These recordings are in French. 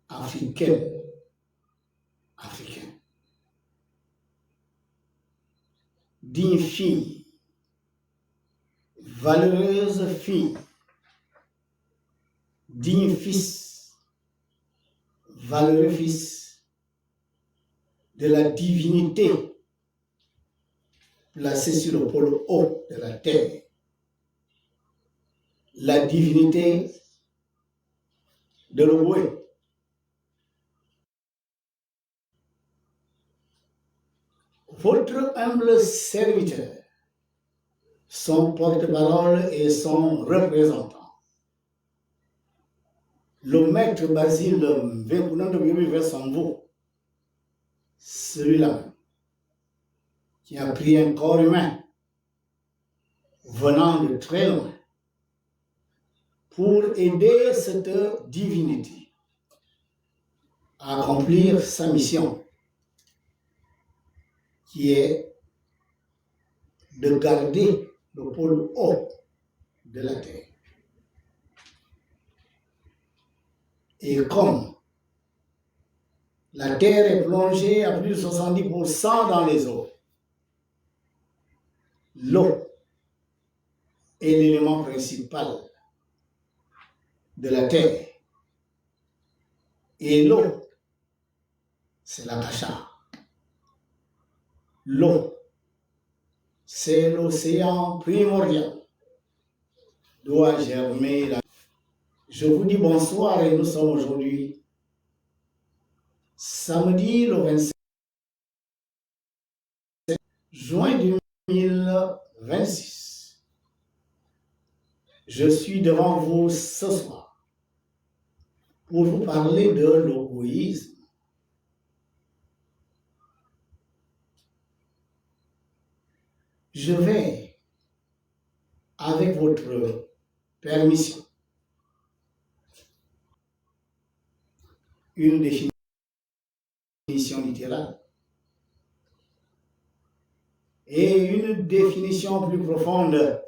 africaine, africain. Digne fille, valeureuse fille, digne fils, valeureux fils de la divinité placée sur le pôle haut de la terre. La divinité de l'Ogooué. Votre humble serviteur, son porte-parole et son représentant, le maître Basile Versambo, celui-là qui a pris un corps humain venant de très loin pour aider cette divinité à accomplir sa mission, qui est de garder le pôle haut de la terre. Et comme la terre est plongée à plus de 70% dans les eaux, l'eau est l'élément principal de la terre. Et l'eau, c'est la cacha. L'eau, c'est l'océan primordial. Doit germer la... Je vous dis bonsoir et nous sommes aujourd'hui samedi le 27 juin 2026. Je suis devant vous ce soir pour vous parler de l'ogoouisme. Je vais, avec votre permission, une définition littérale et une définition plus profonde,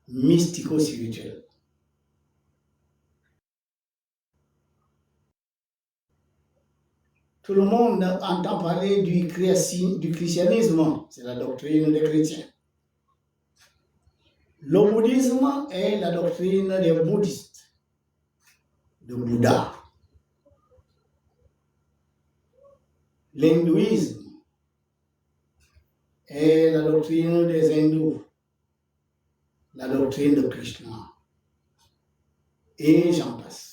mystico-spirituelle. Tout le monde entend parler du christianisme, c'est la doctrine des chrétiens. Le bouddhisme est la doctrine des bouddhistes, de Bouddha. L'hindouisme est la doctrine des hindous, la doctrine de Krishna, et j'en passe.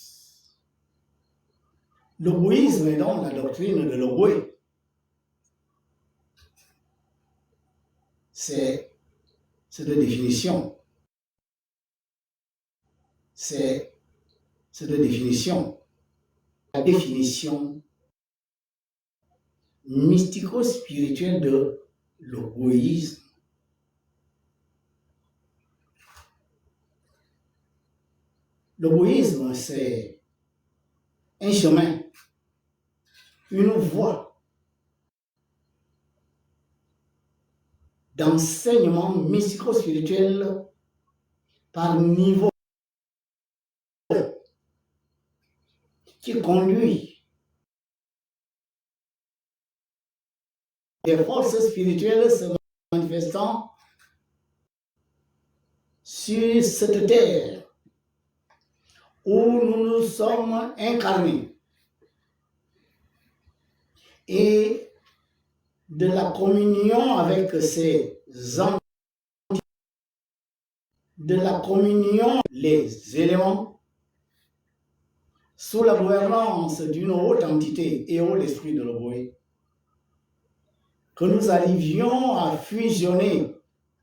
Le bouddhisme est donc la doctrine de l'Ogooué. C'est de définition. C'est de définition. La définition mystico-spirituelle de l'ogoouisme. L'ogoouisme, c'est un chemin, une voie d'enseignement mystico-spirituel par niveau qui conduit les forces spirituelles se manifestant sur cette terre où nous nous sommes incarnés, et de la communion avec ces entités, de la communion, les éléments, sous la gouvernance d'une haute entité et haut l'esprit de l'Ogooué, que nous arrivions à fusionner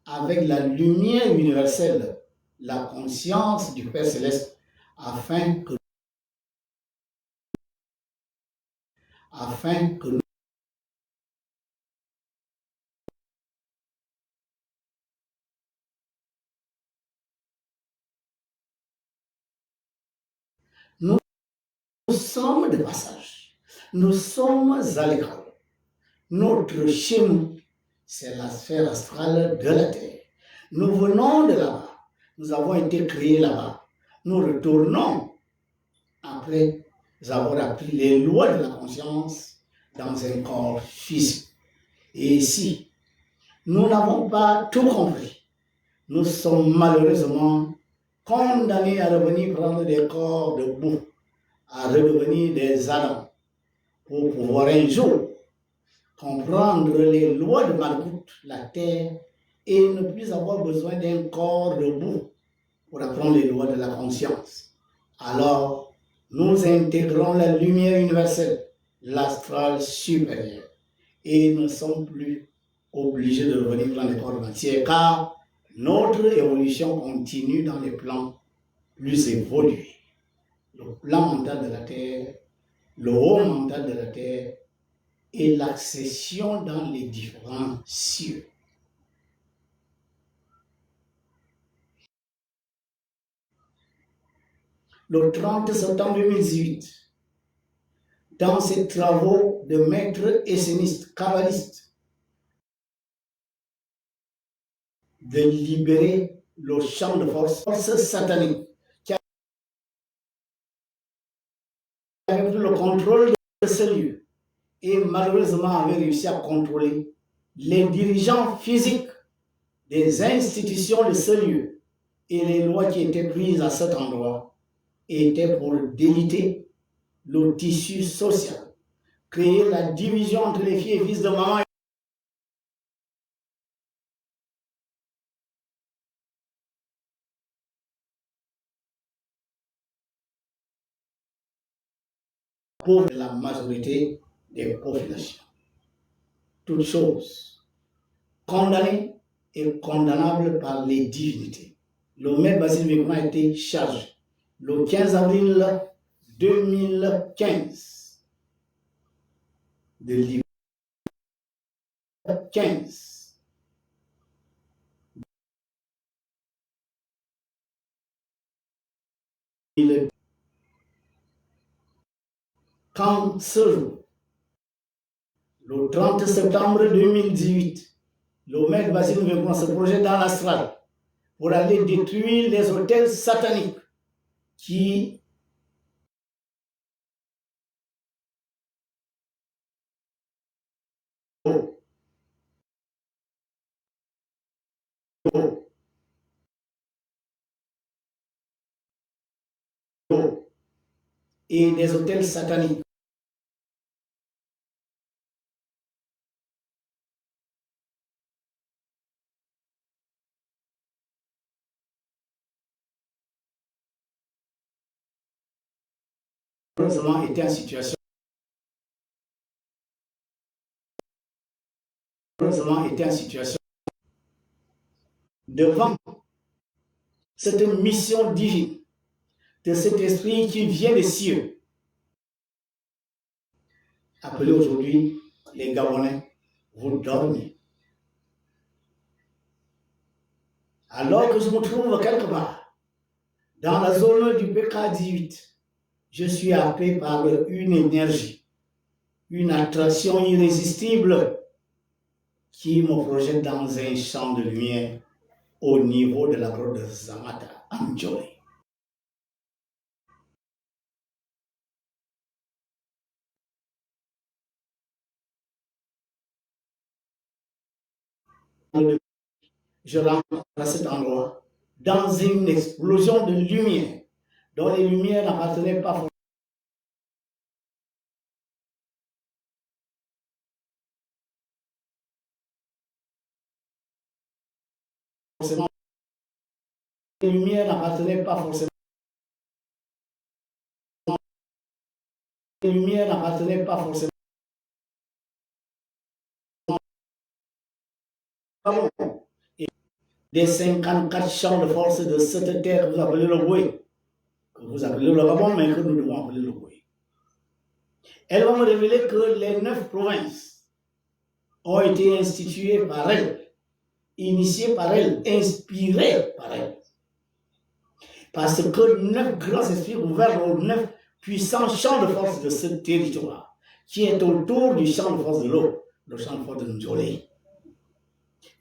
avec la lumière universelle, la conscience du Père Céleste, afin que nous sommes de passage, nous sommes à l'école. Notre chez nous, c'est la sphère astrale de la Terre. Nous venons de là-bas, nous avons été créés là-bas. Nous retournons à après avoir appris les lois de la conscience dans un corps physique. Et ici, nous n'avons pas tout compris. Nous sommes malheureusement condamnés à revenir prendre des corps de boue, à redevenir des Adams, pour pouvoir un jour comprendre les lois de Malkout, la terre, et ne plus avoir besoin d'un corps de boue pour apprendre les lois de la conscience. Alors, nous intégrons la lumière universelle, l'astral supérieur, et ne sommes plus obligés de revenir dans les corps de matière, car notre évolution continue dans les plans plus évolués. Le plan mental de la Terre, le haut mental de la Terre et l'accession dans les différents cieux. Le 30 septembre 2018, dans ses travaux de maître esséniste, kabbaliste, de libérer le champ de force satanique qui avait pris le contrôle de ce lieu et malheureusement avait réussi à contrôler les dirigeants physiques des institutions de ce lieu et les lois qui étaient prises à cet endroit étaient pour déliter le tissu social, créer la division entre les filles et fils de maman. Pour la majorité des populations. Toutes choses condamnées et condamnables par les divinités. Le maître Basile Vekoma a été chargé le 15 avril 2015 de libérer 15 quand ce jour, le 30 septembre 2018, le maître Basile Vekoma se projette dans l'astral pour aller détruire les hôtels sataniques qui et des hôtels sataniques. Heureusement, était en situation devant cette mission divine de cet esprit qui vient des cieux, appelé aujourd'hui les Gabonais, vous dormez. Alors que je me trouve quelque part dans la zone du BK18, je suis happé par une énergie, une attraction irrésistible qui me projette dans un champ de lumière au niveau de la grotte de Zamata. Enjoy. Je rentre à cet endroit dans une explosion de lumière dont les lumières n'appartenaient pas forcément. Les lumières n'appartenaient pas forcément. Les lumières n'appartenaient pas forcément. Et des 54 champs de force de cette terre que vous appelez le Boué, que vous appelez le Gabon, mais que nous devons appeler le Boué. Elle va me révéler que les 9 provinces ont été instituées par elle, initiées par elle, inspirées par elle. Parce que 9 grands esprits gouvernent aux 9 puissants champs de force de ce territoire, qui est autour du champ de force de l'eau, le champ de force de Ndjolé.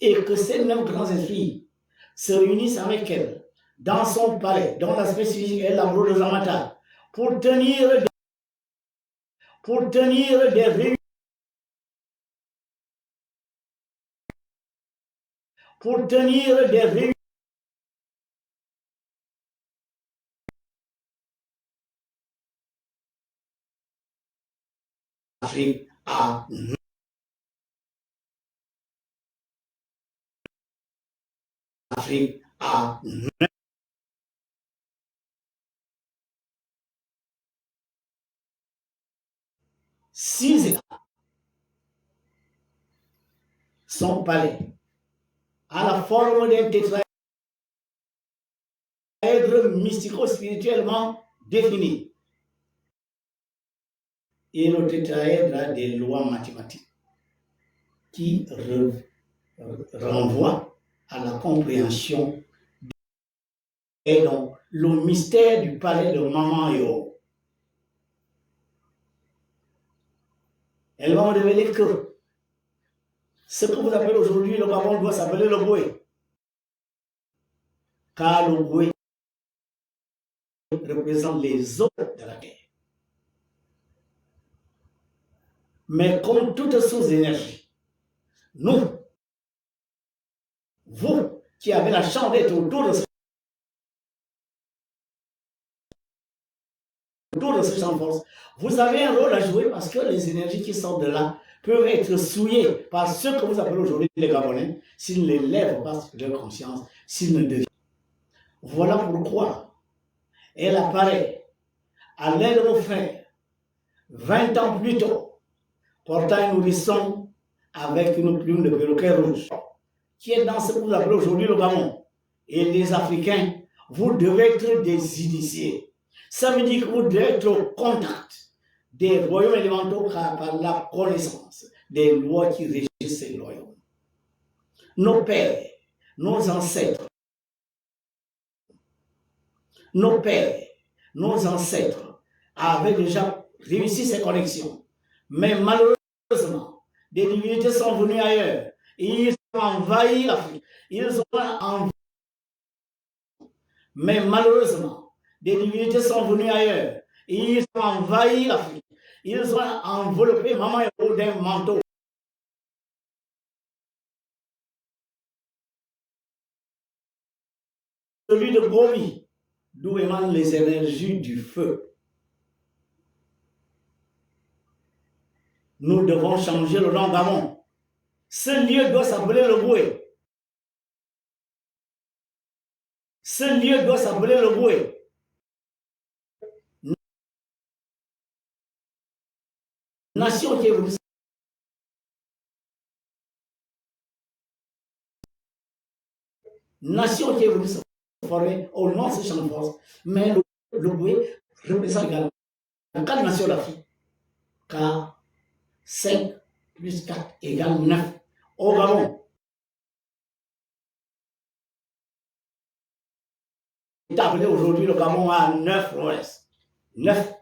Et que ces 9 grands esprits se réunissent avec elle dans son palais, dont l'aspect physique est l'endroit de Zamata, pour tenir des réunions, pour tenir des réunions. Afrique a Afrique a 6 États. Son palais a la forme d'un tétraèdre mystico-spirituellement défini. Et le tétraèdre a des lois mathématiques qui renvoient à la compréhension et donc le mystère du palais de Maman Yo. Elle va me révéler que ce que vous appelez aujourd'hui le Gabon doit s'appeler le Boué. Car le Boué représente les eaux de la terre. Mais comme toute source d'énergie, nous, vous qui avez la chance d'être autour de ce champ de force, vous avez un rôle à jouer parce que les énergies qui sortent de là peuvent être souillées par ceux que vous appelez aujourd'hui les Gabonais s'ils ne lèvent pas leur conscience, s'ils ne deviennent. Voilà pourquoi elle apparaît à l'aide de vos frères 20 ans plus tôt, portant un nourrisson avec une plume de perroquet rouge, qui est dans ce que vous appelez aujourd'hui le Gabon. Et les Africains, vous devez être des initiés. Ça veut dire que vous devez être au contact des royaumes élémentaux par la connaissance des lois qui régissent ces royaumes. Nos pères, nos ancêtres, avaient déjà réussi ces connexions. Mais malheureusement, des divinités sont venues ailleurs. Et ils ont envahi l'Afrique. Mais malheureusement, des divinités sont venues ailleurs. Et ils ont envahi l'Afrique. Ils ont enveloppé Maman Yo d'un manteau. Celui de Gomi, d'où émanent les énergies du feu. Nous devons changer le nom Gabon. Ce lieu doit s'appeler le Boué. Ce lieu doit s'appeler le Boué. Nation qui est venue se former au nom de ce champ de force. Mais le Boué représente également 4 nations d'Afrique. Car 5 plus 4 égale 9. Au Gabon, il est appelé aujourd'hui le Gabon à 9 provinces. 9,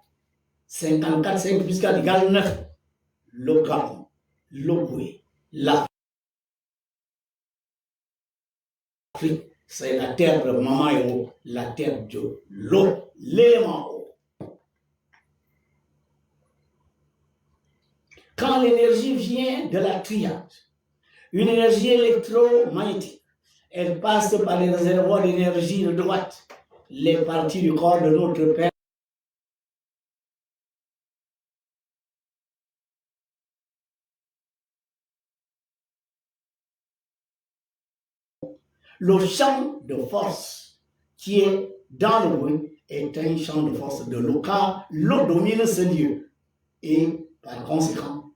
54, 5 plus 4 égale 9. Le Gabon, le Boué, l'Afrique, c'est la terre de Maman Yo, la terre de l'eau, l'élément eau. Quand l'énergie vient de la triade, une énergie électromagnétique, elle passe par les réservoirs d'énergie de droite, les parties du corps de notre Père. Le champ de force qui est dans le Boué est un champ de force de l'eau, car l'eau domine ce lieu. Et par conséquent,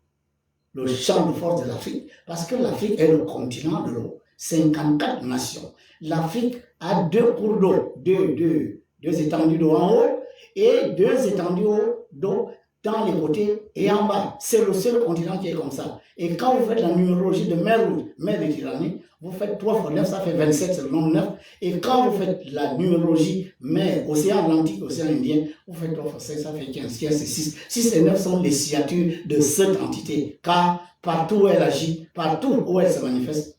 le champ de force de l'Afrique, parce que l'Afrique est le continent de l'eau, 54 nations. L'Afrique a 2 cours d'eau, deux étendues d'eau en haut et 2 étendues d'eau dans les côtés et en bas. C'est le seul continent qui est comme ça. Et quand vous faites la numérologie de mer Rouge, mer Méditerranée, vous faites 3 fois 9, ça fait 27, c'est le nombre 9. Et quand vous faites la numérologie mer, océan Atlantique, océan Indien, vous faites 3 fois 5, ça fait 15, 15 c'est 6. 6 et 9 sont les signatures de cette entité. Car partout où elle agit, partout où elle se manifeste,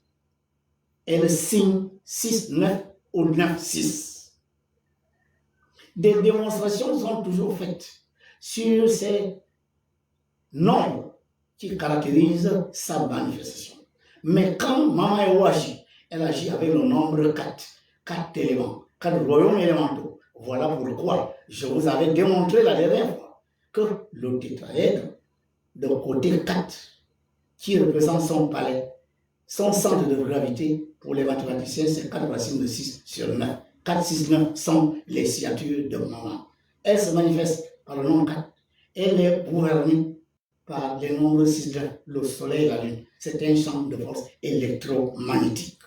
elle signe 6, 9 ou 9, 6. des démonstrations sont toujours faites sur ces nombres qui caractérisent sa manifestation. Mais quand Maman Eo agit, elle agit avec le nombre 4, 4 éléments, 4 royaumes élémentaux. Voilà pourquoi je vous avais démontré la dernière fois que le tétraèdre de côté 4, qui représente son palais, son centre de gravité, pour les mathématiciens, c'est 4 racines de 6 sur 9. 4, 6, 9 sont les signatures de Maman. Elle se manifeste par le nombre 4. Elle est gouvernée par les nombres 6, 9, le soleil et la lune. C'est un champ de force électromagnétique.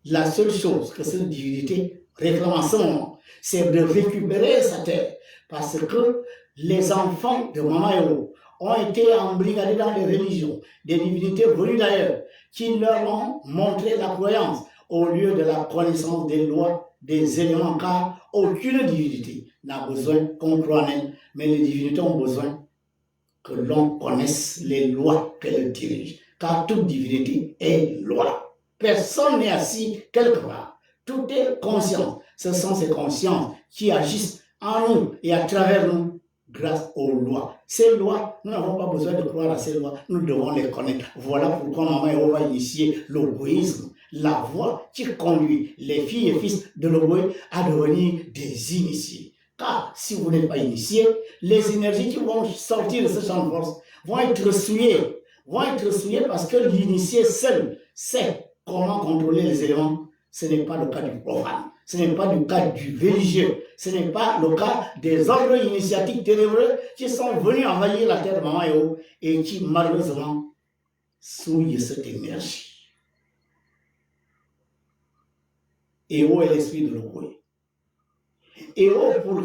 La seule chose que cette divinité réclame en ce moment, c'est de récupérer sa terre. Parce que les enfants de Maman Eo ont été embrigadés dans les religions, des divinités venues d'ailleurs, qui leur ont montré la croyance au lieu de la connaissance des lois, des éléments, car aucune divinité n'a besoin qu'on croie en elle, mais les divinités ont besoin que l'on connaisse les lois qu'elles dirigent, car toute divinité est loi. Personne n'est assis quelque part. Tout est conscience. Ce sont ces consciences qui agissent en nous et à travers nous grâce aux lois. Ces lois, nous n'avons pas besoin de croire à ces lois, nous devons les connaître. Voilà pourquoi Maman Eo va initier l'égoïsme, la voie qui conduit les filles et fils de l'Ogoï à devenir des initiés. Car si vous n'êtes pas initié, les énergies qui vont sortir de ce champ de force vont être souillées parce que l'initié seul sait comment contrôler les éléments. Ce n'est pas le cas du profane, ce n'est pas le cas du religieux, ce n'est pas le cas des ordres initiatiques ténébreux qui sont venus envahir la terre de Maman Eo et qui malheureusement souillent cette énergie. Eo est l'esprit de l'Ogoï. Eo, pour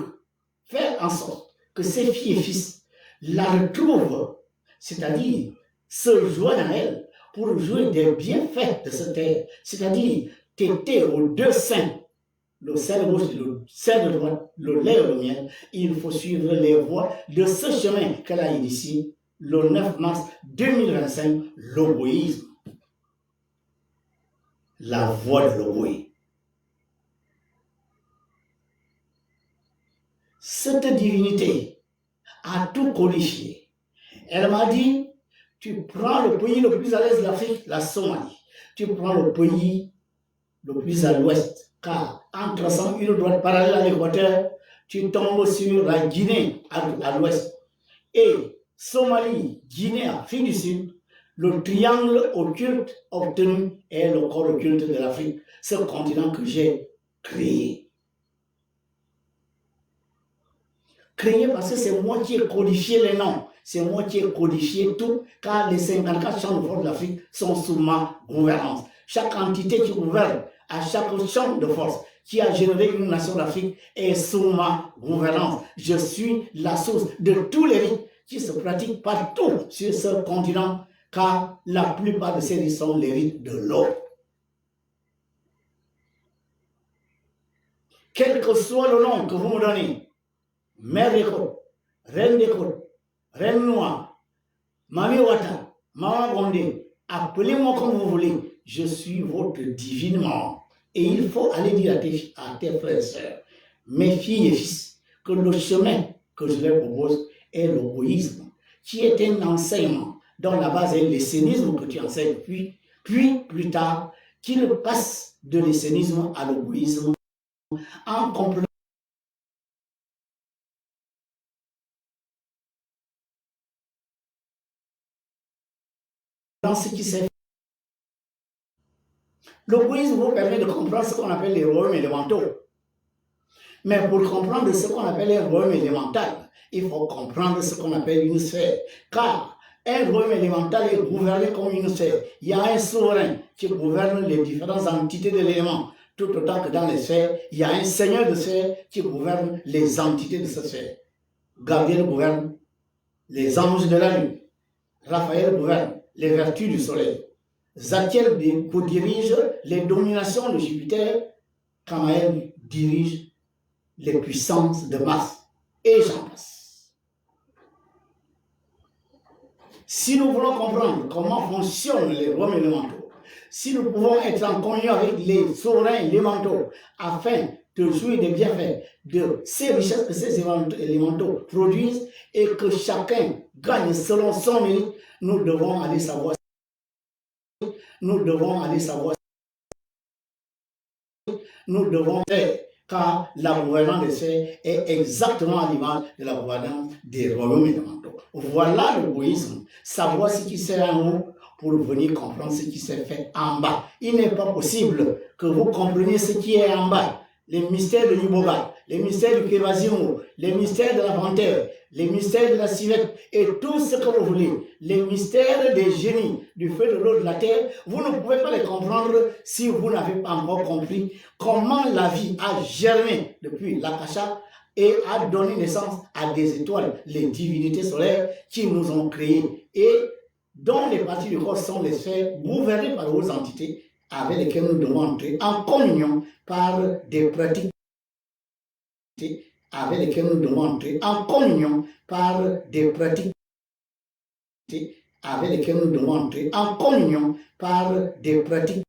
faire en sorte que ses filles et fils la retrouvent, c'est-à-dire se joignent à elle pour jouir des bienfaits de cette terre, c'est-à-dire téter aux deux seins, le sein de gauche et le sein de droite, le lait et le miel, il faut suivre les voies de ce chemin qu'elle a initié le 9 mars 2025, l'ogoïsme, la voie de l'ogoïsme. Cette divinité a tout codifié. Elle m'a dit, tu prends le pays le plus à l'est de l'Afrique, la Somalie. Tu prends le pays le plus à l'ouest, car en traçant une droite parallèle à l'équateur, tu tombes sur la Guinée à l'ouest. Et Somalie, Guinée, Afrique du Sud, le triangle occulte obtenu est le corps occulte de l'Afrique, ce continent que j'ai créé. Créé parce que c'est moi qui ai codifié les noms, c'est moi qui ai codifié tout, car les 54 champs de force de l'Afrique sont sous ma gouvernance. Chaque entité qui gouverne à chaque champ de force qui a généré une nation d'Afrique est sous ma gouvernance. Je suis la source de tous les rites qui se pratiquent partout sur ce continent, car la plupart de ces rites sont les rites de l'eau. Quel que soit le nom que vous me donnez, Mère des côtes, Reine des côtes, Reine noire, Mami Wata, Maman Gondé, appelez-moi comme vous voulez, je suis votre divine maman. Et il faut aller dire à tes frères et sœurs, mes filles et fils, que le chemin que je leur propose est l'égoïsme, qui est un enseignement dont la base est l'essénisme que tu enseignes, puis plus tard, qu'il passe de l'essénisme à l'égoïsme en comprenant ce qui s'est fait. L'égoïsme vous permet de comprendre ce qu'on appelle les royaumes élémentaux. Mais pour comprendre ce qu'on appelle un royaume élémental, il faut comprendre ce qu'on appelle une sphère. Car un royaume élémental est gouverné comme une sphère. Il y a un souverain qui gouverne les différentes entités de l'élément. Tout autant que dans les sphères, il y a un seigneur de sphère qui gouverne les entités de cette sphère. Gabriel gouverne les anges de la lune. Raphaël gouverne les vertus du soleil. Zadkiel dirige les dominations de Jupiter. Camaël dirige les puissances de Mars. Et j'en passe. Si nous voulons comprendre comment fonctionnent les royaumes élémentaux, si nous pouvons être en communion avec les souverains élémentaux afin de jouir des bienfaits de ces richesses que ces élémentaux produisent et que chacun gagne selon son mérite, nous devons aller savoir. Nous devons aller savoir. Nous devons faire, car la gouvernance des sphères est exactement à l'image de la gouvernance des royaumes élémentaux. Voilà l'égoïsme, savoir ce qui sert en haut pour venir comprendre ce qui s'est fait en bas. Il n'est pas possible que vous compreniez ce qui est en bas. Les mystères de l'Iboga, les mystères du Kevazimo, les mystères de la panthère, les mystères de la civette et tout ce que vous voulez, les mystères des génies, du feu, de l'eau, de la terre, vous ne pouvez pas les comprendre si vous n'avez pas encore compris comment la vie a germé depuis l'Akasha et a donné naissance à des étoiles, les divinités solaires qui nous ont créés et dont les parties du corps sont les sphères gouvernées par vos entités avec lesquelles nous devons entrer en communion par des pratiques avec lesquelles nous devons entrer en communion par des pratiques avec lesquelles nous devons entrer en communion par des pratiques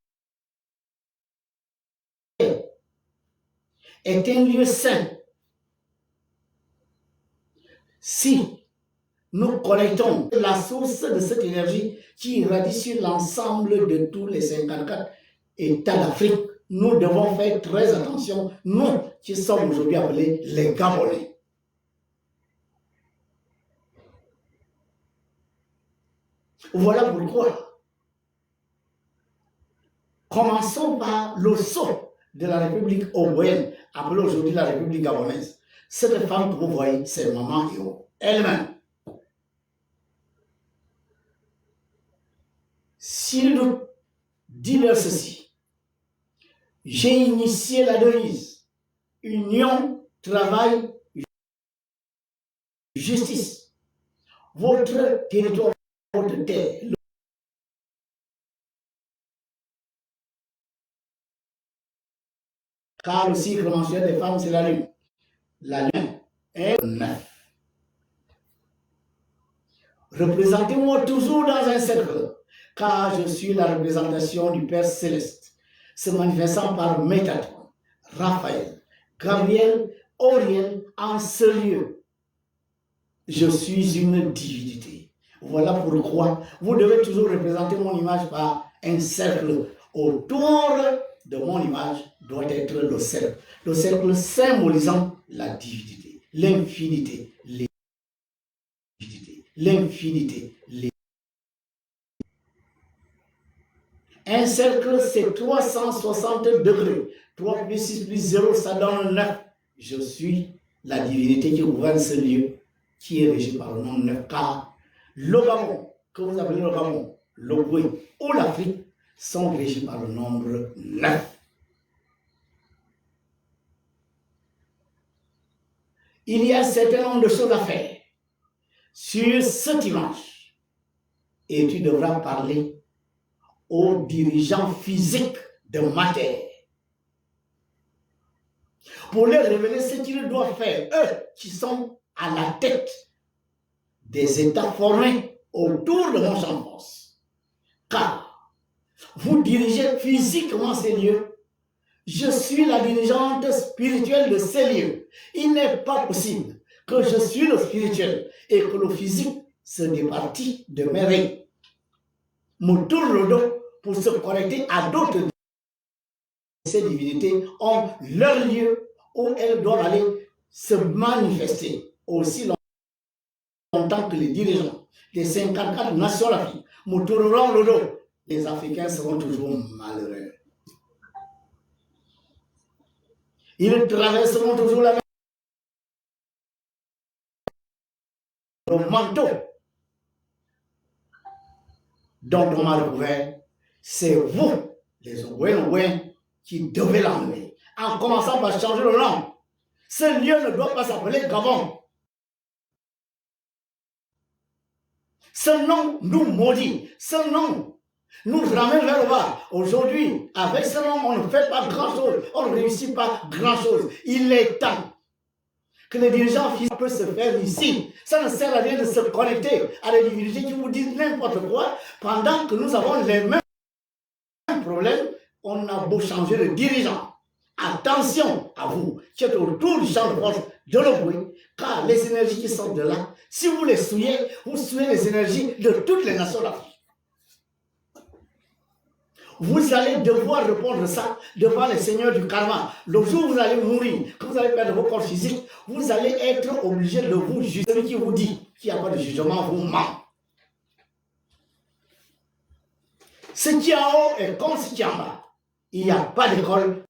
est un lieu saint. Si nous connectons la source de cette énergie qui irradie sur l'ensemble de tous les 54 États d'Afrique, nous devons faire très attention, nous qui sommes aujourd'hui appelés les Gabonais. Voilà pourquoi commençons par le sceau de la République oboïenne, appelée aujourd'hui la République gabonaise. Cette femme que vous voyez, c'est Maman Eo, elle-même. S'il nous dit leur ceci, j'ai initié la devise union, travail, justice. Votre territoire, votre terre. Car le cycle mensuel des femmes, c'est la lune. La lune est 9. Représentez-moi toujours dans un cercle, car je suis la représentation du Père Céleste, se manifestant par Métatron, Raphaël, Gabriel, Auriel, en ce lieu. Je suis une divinité. Voilà pourquoi vous devez toujours représenter mon image par un cercle. Autour de mon image doit être le cercle symbolisant la divinité, l'infinité, l'infinité. Un cercle, c'est 360 degrés. 3 plus 6 plus 0, ça donne 9. Je suis la divinité qui gouverne ce lieu, qui est régi par le nom 9. Car le Gabon, que vous appelez le Gabon, le Goué ou l'Afrique, sont régis par le nombre 9. Il y a un certain nombre de choses à faire sur cette image. Et tu devras parler aux dirigeants physiques de matière pour leur révéler ce qu'ils doivent faire, eux qui sont à la tête des États formés autour de mon champ de force. Car vous dirigez physiquement ces lieux. Je suis la dirigeante spirituelle de ces lieux. Il n'est pas possible que je suis le spirituel et que le physique se départit de mes règles. Me tourne le dos pour se connecter à d'autres. Ces divinités ont leur lieu où elles doivent aller se manifester aussi longtemps que les dirigeants des 54 nations d'Afrique me tourneront le dos. Les Africains seront toujours malheureux. Ils traverseront toujours la même. Le manteau dont on m'a recouvert, c'est vous, les Ogoïens, qui devez l'enlever. En commençant par changer le nom. Ce lieu ne doit pas s'appeler Gabon. Ce nom nous maudit. Ce nom nous ramène vers le bas. Aujourd'hui, avec ce nom, on ne fait pas grand-chose. On ne réussit pas grand-chose. Il est temps que les dirigeants physiques peuvent se faire ici. Ça ne sert à rien de se connecter à des divinités qui vous disent n'importe quoi pendant que nous avons les mêmes problème, on a beau changer de dirigeant. Attention à vous qui êtes autour du champ de force de l'Oboé, car les énergies qui sortent de là, si vous les souillez, vous souillez les énergies de toutes les nations d'Afrique. Vous allez devoir répondre ça devant les seigneurs du karma. Le jour où vous allez mourir, quand vous allez perdre vos corps physiques, vous allez être obligé de vous juger. Celui qui vous dit qu'il n'y a pas de jugement vous ment. Ce qui est en haut est comme ce qui est en bas. Il n'y a pas d'école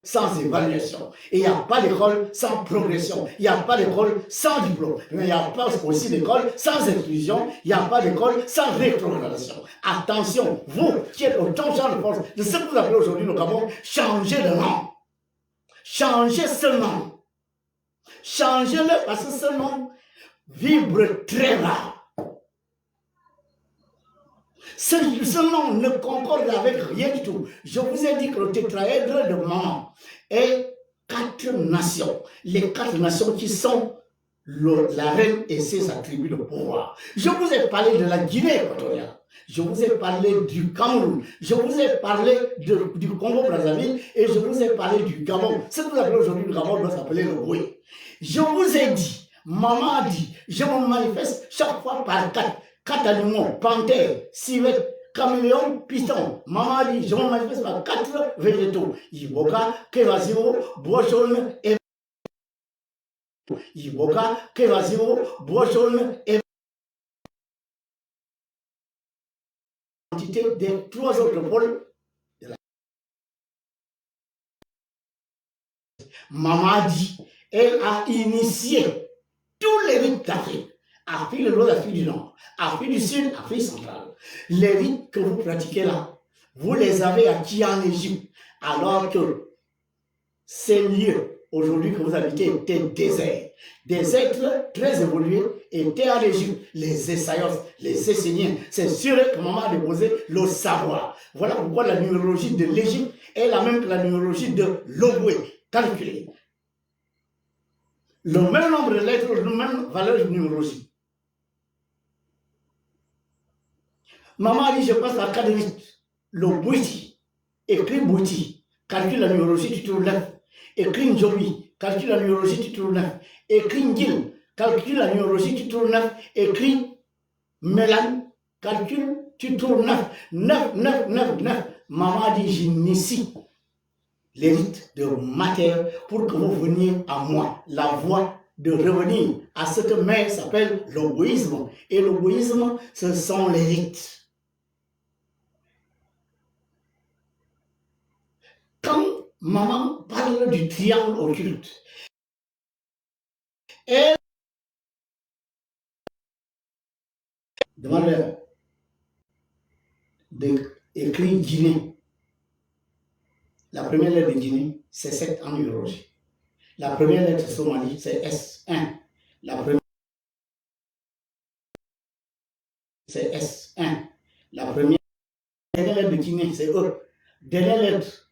sans évaluation. Et il n'y a pas d'école sans progression. Il n'y a pas d'école sans diplôme. Mais il n'y a pas aussi d'école sans inclusion. Il n'y a pas d'école sans rétrogradation. Attention, vous qui êtes au champ de force de ce que vous appelez aujourd'hui le Gabon, changez de nom. Changez ce nom. Changez-le parce que ce nom vibre très bas. Ce nom ne concorde avec rien du tout. Je vous ai dit que le tétraèdre de maman est 4 nations. Les 4 nations qui sont la reine et ses attributs de pouvoir. Je vous ai parlé de la Guinée équatoriale. Je vous ai parlé du Cameroun. Je vous ai parlé du Congo-Brazzaville et je vous ai parlé du Gabon. Ce que vous appelez aujourd'hui le Gabon doit s'appeler le Boué. Je vous ai dit, maman a dit, je me manifeste chaque fois par 4. 4 animaux, panthère, civette, caméléon, python. Maman a dit, je me manifeste par 4 végétaux. Iboka, Kevasimo, bois jaune et Iboka, Kevasimo, bois jaune et quantité des 3 autres pôles de la. Maman a dit, elle a initié tous les rites d'Afrique. Afrique de l'Ouest, Afrique du Nord, Afrique du Sud, Afrique centrale. Les rites que vous pratiquez là, vous les avez acquis en Égypte, alors que ces lieux, aujourd'hui que vous habitez, étaient déserts. Des êtres très évolués étaient en Égypte, les Essayos, les Esséniens. C'est sur eux que maman a déposé le savoir. Voilà pourquoi la numérologie de l'Égypte est la même que la numérologie de l'Oboé. Calculée. Le même nombre de lettres, la même valeur de numérologie. Maman a dit, je passe par 4 rites. Le Bouiti, écrit Bouiti, calcule la numérologie, tu trouves 9. Écrit Njobi, calcule la numérologie, tu trouves 9. Écrit Ngil, calcule la numérologie, tu trouves 9. Écrit Mélan, calcule, tu trouves 9. 9, 9, 9, 9. Maman a dit, j'initie les rites de matière pour que vous veniez à moi. La voie de revenir à ce que mère s'appelle l'oboïsme. Et l'oboïsme, ce sont les rites. Quand maman parle du triangle occulte, elle demande d'écrire Guinée. La première lettre de Guinée, c'est 7 en numérologie. La première lettre de Somalie, c'est S1. La première c'est S1. La première lettre de Guinée, c'est E. Dernière lettre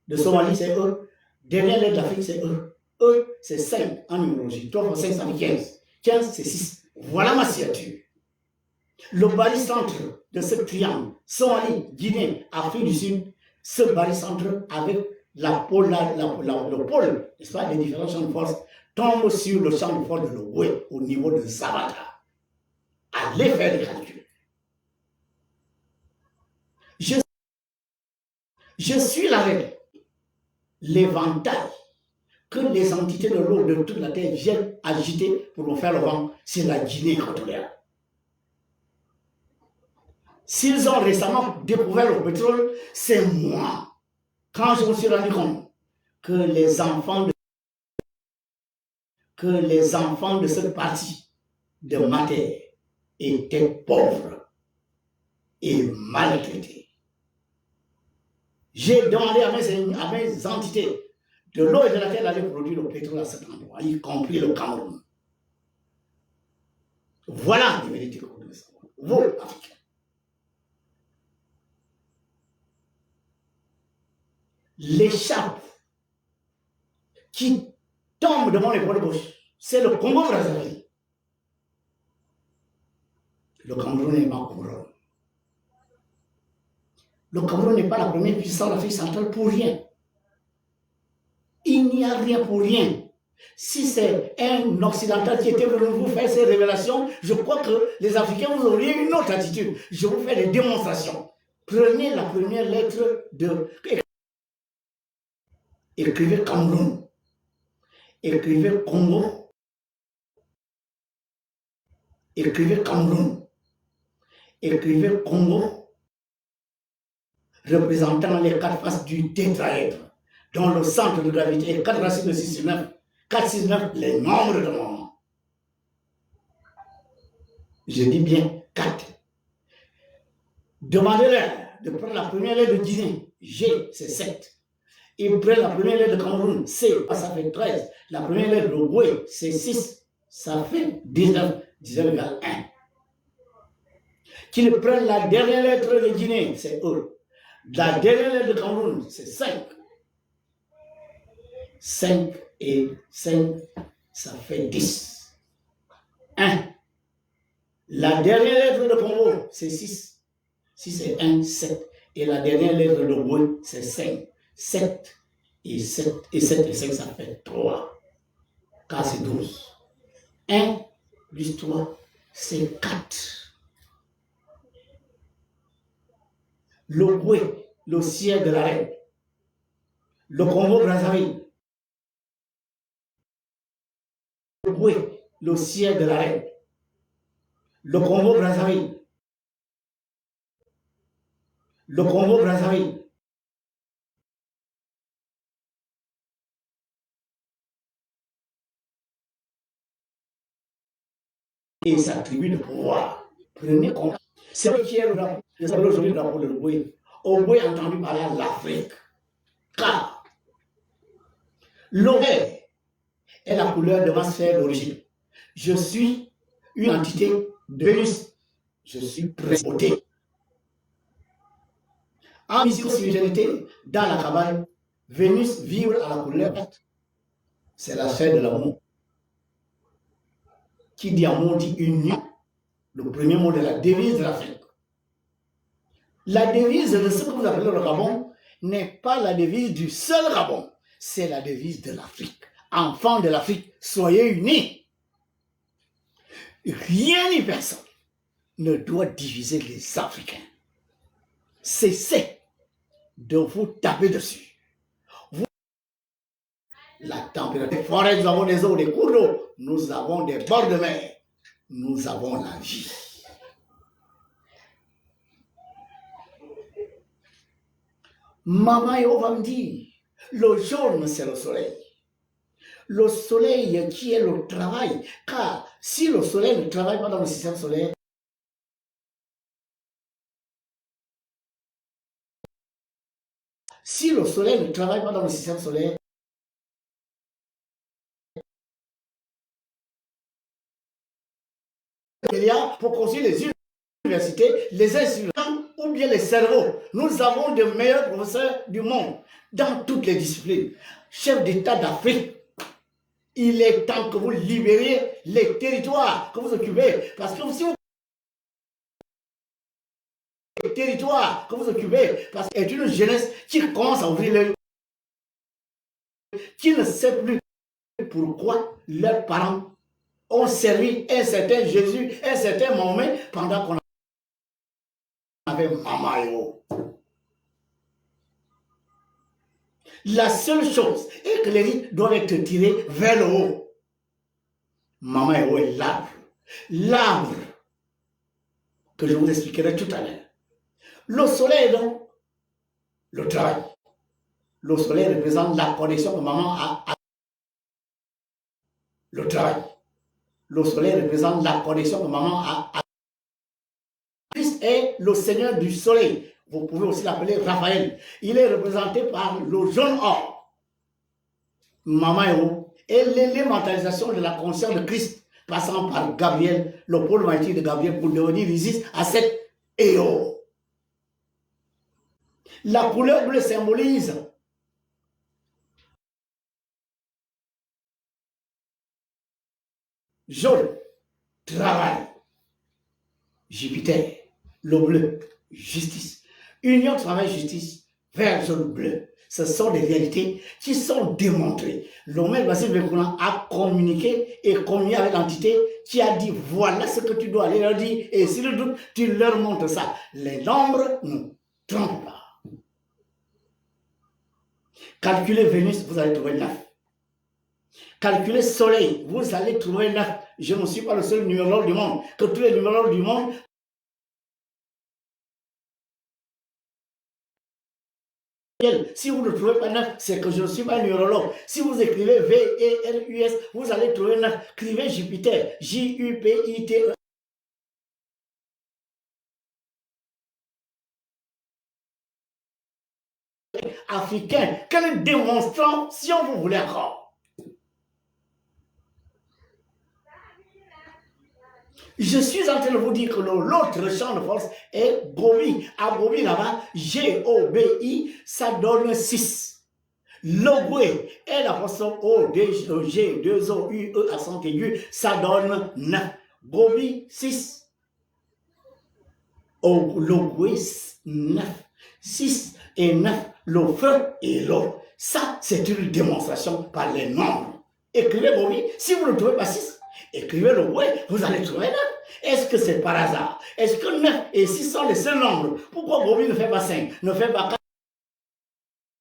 de Somalie, c'est E. Dernière lettre d'Afrique, c'est E. E, c'est 5 en numérologie. 3 fois 5, ça fait 15. 15, c'est 6. Voilà ma signature. Le barycentre de ce triangle, Somalie, Guinée, Afrique du Sud, ce barycentre avec le pôle, n'est-ce pas, des différents champs de force, tombe sur le champ de force de l'Oboé au niveau de Zabata. Allez faire des calculs. Je suis la règle. L'éventail que les entités de l'eau de toute la terre viennent agiter pour nous faire le vent, c'est la Guinée équatoriale. S'ils ont récemment découvert le pétrole, c'est moi. Quand je me suis rendu compte que les enfants de cette partie de ma terre étaient pauvres et maltraités, j'ai demandé à mes entités de l'eau et de la terre d'aller produire le pétrole à cet endroit, y compris le Cameroun. Voilà les vérités que vous devez savoir. Vous, Africains. L'échappe qui tombe de mon épaule gauche, c'est le Congo-Brazzaville. le Cameroun n'est pas couronne. Le Cameroun n'est pas la première puissance d'Afrique centrale pour rien. Il n'y a rien pour rien. Si c'est un occidental qui était venu vous faire ces révélations, je crois que les Africains, vous auriez une autre attitude. Je vous fais des démonstrations. Prenez la première lettre de... Écrivez Cameroun. Écrivez Congo. Écrivez Cameroun. Écrivez Congo, représentant les quatre faces du tétraèdre, dont le centre de gravité est 4 racines de 6 sur 9. 4, 6, 9, les nombres de moment. Je dis bien 4. Demandez-leur de prendre la première lettre de Guinée. G, c'est 7. Ils prennent la première lettre de Cameroun. C, ça fait 13. La première lettre de Goué, c'est 6. Ça fait 19. 19 égale 1. Qu'ils prennent la dernière lettre de Guinée, c'est E. La dernière lettre de Cameroun, c'est 5. 5 et 5, ça fait 10. 1. La dernière lettre de Congo, c'est 6. 6 c'est 1, 7. Et la dernière lettre de Goué, c'est 5. 7 et 7 et 7 et 5, ça fait 3. Car c'est 12. 1 plus 3, c'est 4. Le Goué, le ciel de la reine. Le Congo-Brazzaville. Le Goué, le ciel de la reine. Le Congo-Brazzaville. Le Congo-Brazzaville. Et sa tribu de pouvoir. Prenez compte. C'est le qui est le drapeau. Je s'appelle aujourd'hui le drapeau de Goué. Au Goué entendu parler à l'Afrique. Car l'eau est la couleur de ma sphère d'origine. Je suis une entité de Vénus. Je suis présenté. En mission spiritualité, dans la cabane, Vénus vibre à la couleur verte. C'est la sphère de l'amour. Qui dit amour dit union. Le premier mot de la devise de l'Afrique. La devise de ce que vous appelez le Gabon n'est pas la devise du seul Gabon. C'est la devise de l'Afrique. Enfants de l'Afrique, soyez unis. Rien ni personne ne doit diviser les Africains. Cessez de vous taper dessus. La température forêt, nous avons des eaux, des cours d'eau, nous avons des bords de mer, nous avons la vie. Maman Yo va me dire, le jaune c'est le soleil. Le soleil qui est le travail, car si le soleil ne travaille pas dans le système solaire, si le soleil ne travaille pas dans le système solaire, il y a pour construire les universités, les institutions ou bien les cerveaux. Nous avons de meilleurs professeurs du monde dans toutes les disciplines. Chef d'État d'Afrique, il est temps que vous libériez les territoires que vous occupez. Parce que si vous les territoires que vous occupez, parce que c'est une jeunesse qui commence à ouvrir l'œil, qui ne sait plus pourquoi leurs parents ont servi un certain Jésus, un certain Mahomet pendant qu'on avait Maman Yo. La seule chose est que les rites doivent être tirés vers le haut. Maman Yo est l'arbre. L'arbre que je vous expliquerai tout à l'heure. Le soleil, donc, le travail. Le soleil représente la connexion que maman a. Le travail. Le soleil représente la connexion que maman a. Christ est le Seigneur du soleil. Vous pouvez aussi l'appeler Raphaël. Il est représenté par le jaune or. Maman Yo est l'élémentalisation de la conscience de Christ, passant par Gabriel, le pôle magnétique de Gabriel pour devenir Isis à cette Eo. La couleur bleue symbolise jaune, travail. Jupiter, le bleu, justice. Union, travail, justice, vert, jaune, bleu. Ce sont des réalités qui sont démontrées. L'homme Bassile Bekoulan a communiqué et communiqué avec l'entité qui a dit voilà ce que tu dois aller leur dire et si le doute, tu leur montres ça. Les nombres ne trompent pas. Calculez Vénus, vous allez trouver 9. Calculez Soleil, vous allez trouver 9. Je ne suis pas le seul numérologue du monde. Que tous les numérologues du monde si vous ne trouvez pas 9, c'est que je ne suis pas un numérologue. Si vous écrivez V-E-R-U-S, vous allez trouver 9. Écrivez Jupiter, J-U-P-I-T-E. Africain, quelle démonstration vous voulez encore? Je suis en train de vous dire que l'autre champ de force est Gobi. À Gobi, là-bas, G-O-B-I, ça donne 6. Logwe est la force O-D-G, 2-O-U-E, accent aigu, ça donne 9. Gobi, 6. Logwe, 9. 6 et 9, le feu et l'eau. Ça, c'est une démonstration par les nombres. Écrivez Gobi, si vous ne trouvez pas 6. Écrivez le ouais, vous allez trouver 9. Est-ce que c'est par hasard? Est-ce que 9 et 6 sont les seuls nombres? Pourquoi Gobi ne fait pas 5, ne fait pas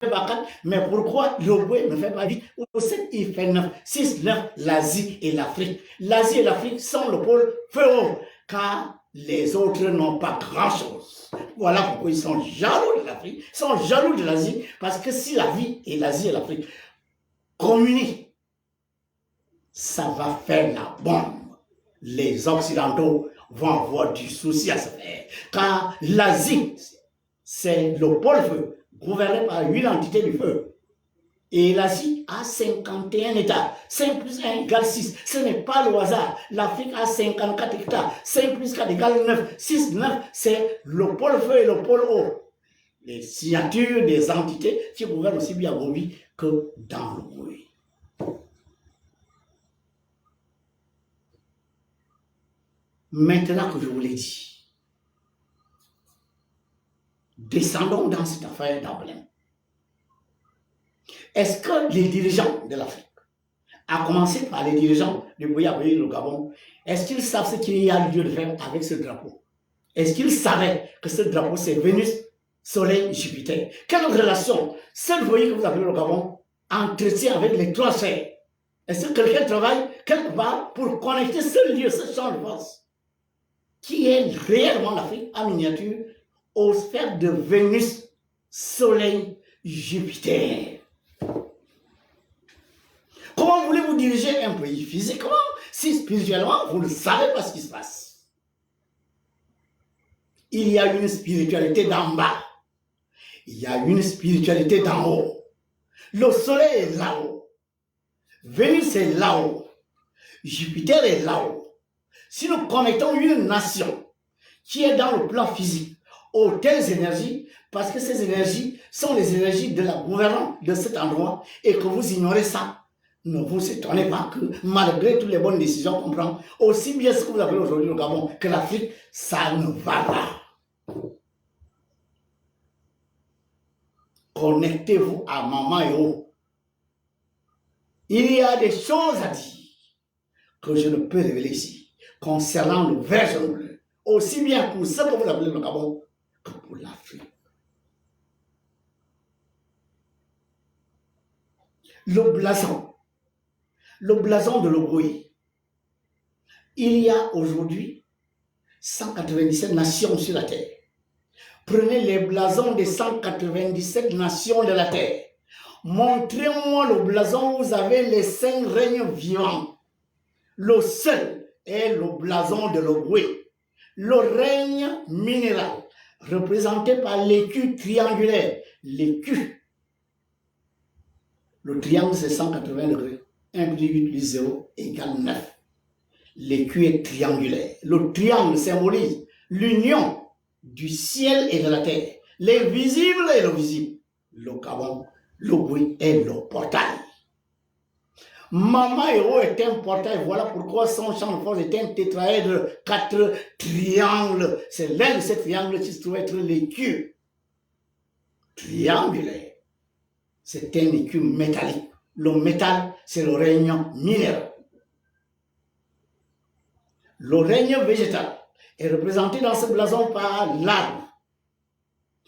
4, mais pourquoi le ouais ne fait pas 8 ou 7, il fait 9? 6, 9, l'Asie et l'Afrique. L'Asie et l'Afrique sont le pôle feu, car les autres n'ont pas grand-chose. Voilà pourquoi ils sont jaloux de l'Afrique, ils sont jaloux de l'Asie, parce que si la vie et l'Asie et l'Afrique communient, ça va faire la bombe. Les Occidentaux vont avoir du souci à se faire. Car l'Asie, c'est le pôle feu, gouverné par une entité du feu. Et l'Asie a 51 États. 5 plus 1 égale 6. Ce n'est pas le hasard. L'Afrique a 54 hectares. 5 plus 4 égale 9. 6, 9, c'est le pôle feu et le pôle eau. Les signatures des entités qui gouvernent aussi bien à Gobi que dans le bruit. Maintenant que je vous l'ai dit, descendons dans cette affaire d'emblème. Est-ce que les dirigeants de l'Afrique, à commencer par les dirigeants du Boyaboye et le Gabon, est-ce qu'ils savent ce qu'il y a lieu de faire avec ce drapeau? Est-ce qu'ils savaient que ce drapeau, c'est Vénus, Soleil, Jupiter? Quelle relation ce voyez que vous avez le Gabon entretient avec les 3 sphères? Est-ce que quelqu'un travaille quelque part pour connecter ce lieu, ce champ de force, qui est réellement l'Afrique en miniature, aux sphères de Vénus, Soleil, Jupiter? Comment voulez-vous diriger un pays physiquement si spirituellement vous ne savez pas ce qui se passe? Il y a une spiritualité d'en bas. Il y a une spiritualité d'en haut. Le Soleil est là-haut. Vénus est là-haut. Jupiter est là-haut. Si nous connectons une nation qui est dans le plan physique aux telles énergies, parce que ces énergies sont les énergies de la gouvernance de cet endroit, et que vous ignorez ça, ne vous étonnez pas que malgré toutes les bonnes décisions qu'on prend, aussi bien ce que vous avez aujourd'hui au Gabon que l'Afrique, ça ne va pas. Connectez-vous à Maman et Oh. Il y a des choses à dire que je ne peux révéler ici concernant le vert jaune bleu, aussi bien pour ce que vous appelez le Gabon que pour l'Afrique. Le blason de l'Ogoï. Il y a aujourd'hui 197 nations sur la terre. Prenez les blasons des 197 nations de la terre. Montrez-moi le blason où vous avez les 5 règnes vivants. Le seul est le blason de l'Ogoï. Le règne minéral, représenté par l'écu triangulaire. L'écu. Le triangle, c'est 180 degrés. 1 plus 8 plus 0 égale 9. L'écu est triangulaire. Le triangle symbolise l'union du ciel et de la terre. L'invisible et le visible. Le Gabon, l'Ogoï est le portail. Mama Héros est un portail, voilà pourquoi son champ de force est un tétraèdre, 4 triangles. C'est l'un de ces triangles qui se trouve être l'écu triangulaire. C'est un écu métallique. Le métal, c'est le règne minéral. Le règne végétal est représenté dans ce blason par l'arbre.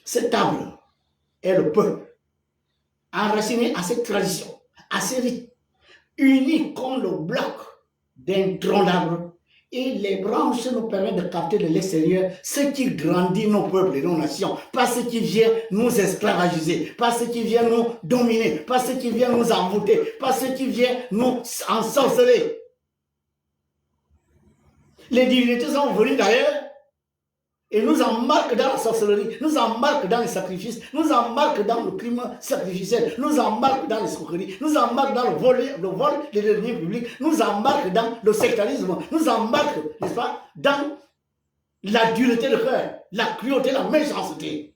Cet arbre est le peuple, enraciné à cette tradition, à ces rites, unis comme le bloc d'un tronc d'arbre, et les branches nous permettent de capter de l'extérieur ce qui grandit nos peuples et nos nations, pas ce qui vient nous esclavagiser, pas ce qui vient nous dominer, pas ce qui vient nous envoûter, pas ce qui vient nous ensorceler. Les divinités sont venues d'ailleurs et nous embarquent dans la sorcellerie, nous embarquent dans les sacrifices, nous embarquent dans le crime sacrificiel, nous embarquent dans l'escroquerie, nous embarquent dans le vol des deniers publics, nous embarquent dans le sectarisme, nous embarquent, n'est-ce pas, dans la dureté de cœur, la cruauté, la méchanceté.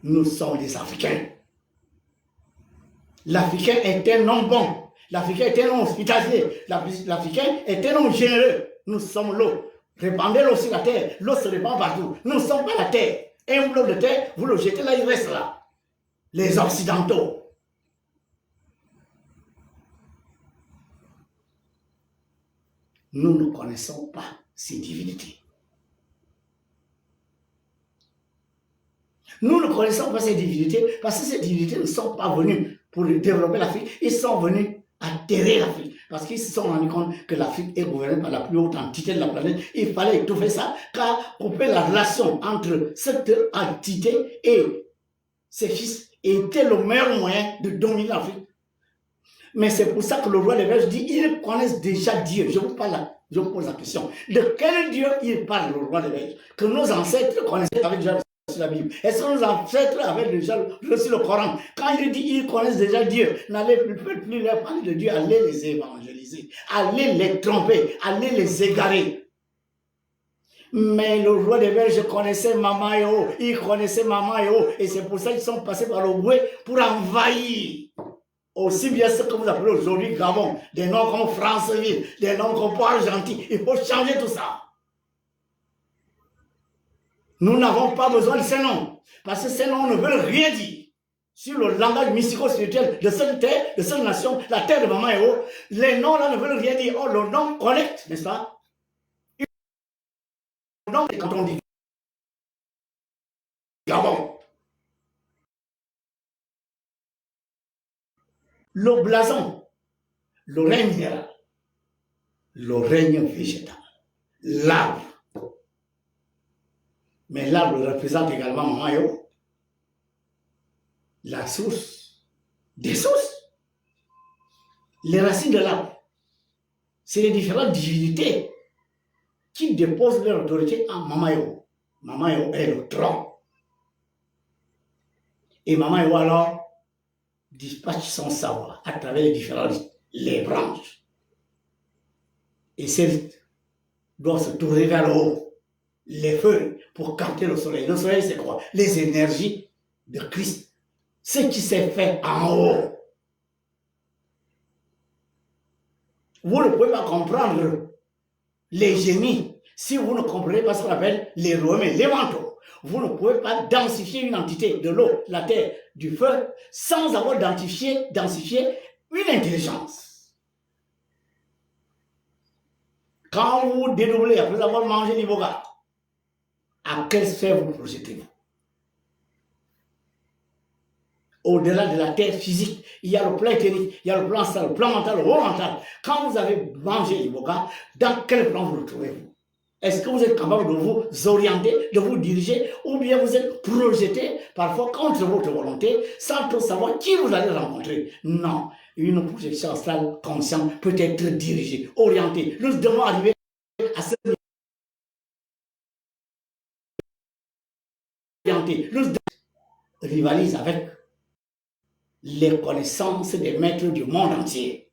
Nous sommes des Africains. L'Africain est un homme bon, l'Africain est un homme hospitalier, l'Africain est un homme généreux. Nous sommes l'eau. Répandez l'eau sur la terre, l'eau se répand partout. Nous ne sommes pas la terre. Un bloc de terre, vous le jetez là, il reste là. Les Occidentaux. Nous ne connaissons pas ces divinités. Nous ne connaissons pas ces divinités parce que ces divinités ne sont pas venues pour développer l'Afrique. Ils sont venus atterrir l'Afrique. Parce qu'ils se sont rendus compte que l'Afrique est gouvernée par la plus haute entité de la planète. Il fallait étouffer ça, car couper la relation entre cette entité et ses fils était le meilleur moyen de dominer l'Afrique. Mais c'est pour ça que le roi des Belges dit, ils connaissent déjà Dieu. Je vous parle là, je vous pose la question. De quel Dieu il parle, le roi des Belges? Que nos ancêtres connaissaient avec déjà la Bible. Est-ce que nos ancêtres avaient déjà reçu le Coran? Quand il dit ils connaissent déjà Dieu, n'allez plus leur parler de Dieu, allez les évangéliser, allez les tromper, allez les égarer. Mais le roi des Belges connaissait Mama Yeo, il connaissait Mama Yeo, et c'est pour ça qu'ils sont passés par le Boué pour envahir. Aussi bien ce que vous appelez aujourd'hui Gabon, des noms comme Franceville, des noms comme Port-Gentil, il faut changer tout ça. Nous n'avons pas besoin de ces noms, parce que ces noms ne veulent rien dire. Sur le langage mystico-spirituel de cette terre, de cette nation, la terre de Mama Yeo, les noms là ne veulent rien dire. Oh, le nom connecte, n'est-ce pas? Le nom, quand on dit Gabon, le blason, le règne minéral, le règne végétal, l'arbre. Mais l'arbre représente également Mama Yeo, la source des sources. Les racines de l'arbre, c'est les différentes divinités qui déposent leur autorité en Mama Yeo. Mama Yeo est le tronc. Et Mama Yeo alors dispatche son savoir à travers les différentes les branches. Et ces rites doivent se tourner vers le haut, les feuilles, pour capter le soleil. Le soleil, c'est quoi? Les énergies de Christ. Ce qui s'est fait en haut. Vous ne pouvez pas comprendre les génies si vous ne comprenez pas ce qu'on appelle les Romains, les manteaux. Vous ne pouvez pas densifier une entité de l'eau, la terre, du feu, sans avoir densifié une intelligence. Quand vous dédoublez après avoir mangé l'ivoga, à quelle sphère vous projetez-vous? Au-delà de la terre physique, il y a le plan éthérique, il y a le plan astral, le plan mental, le haut mental. Quand vous avez mangé l'ivoga, dans quel plan vous le trouvez-vous? Est-ce que vous êtes capable de vous orienter, de vous diriger, ou bien vous êtes projeté parfois contre votre volonté, sans trop savoir qui vous allez rencontrer? Non, une projection astrale consciente peut être dirigée, orientée. Nous devons arriver à ce niveau. Nous devons rivaliser avec les connaissances des maîtres du monde entier.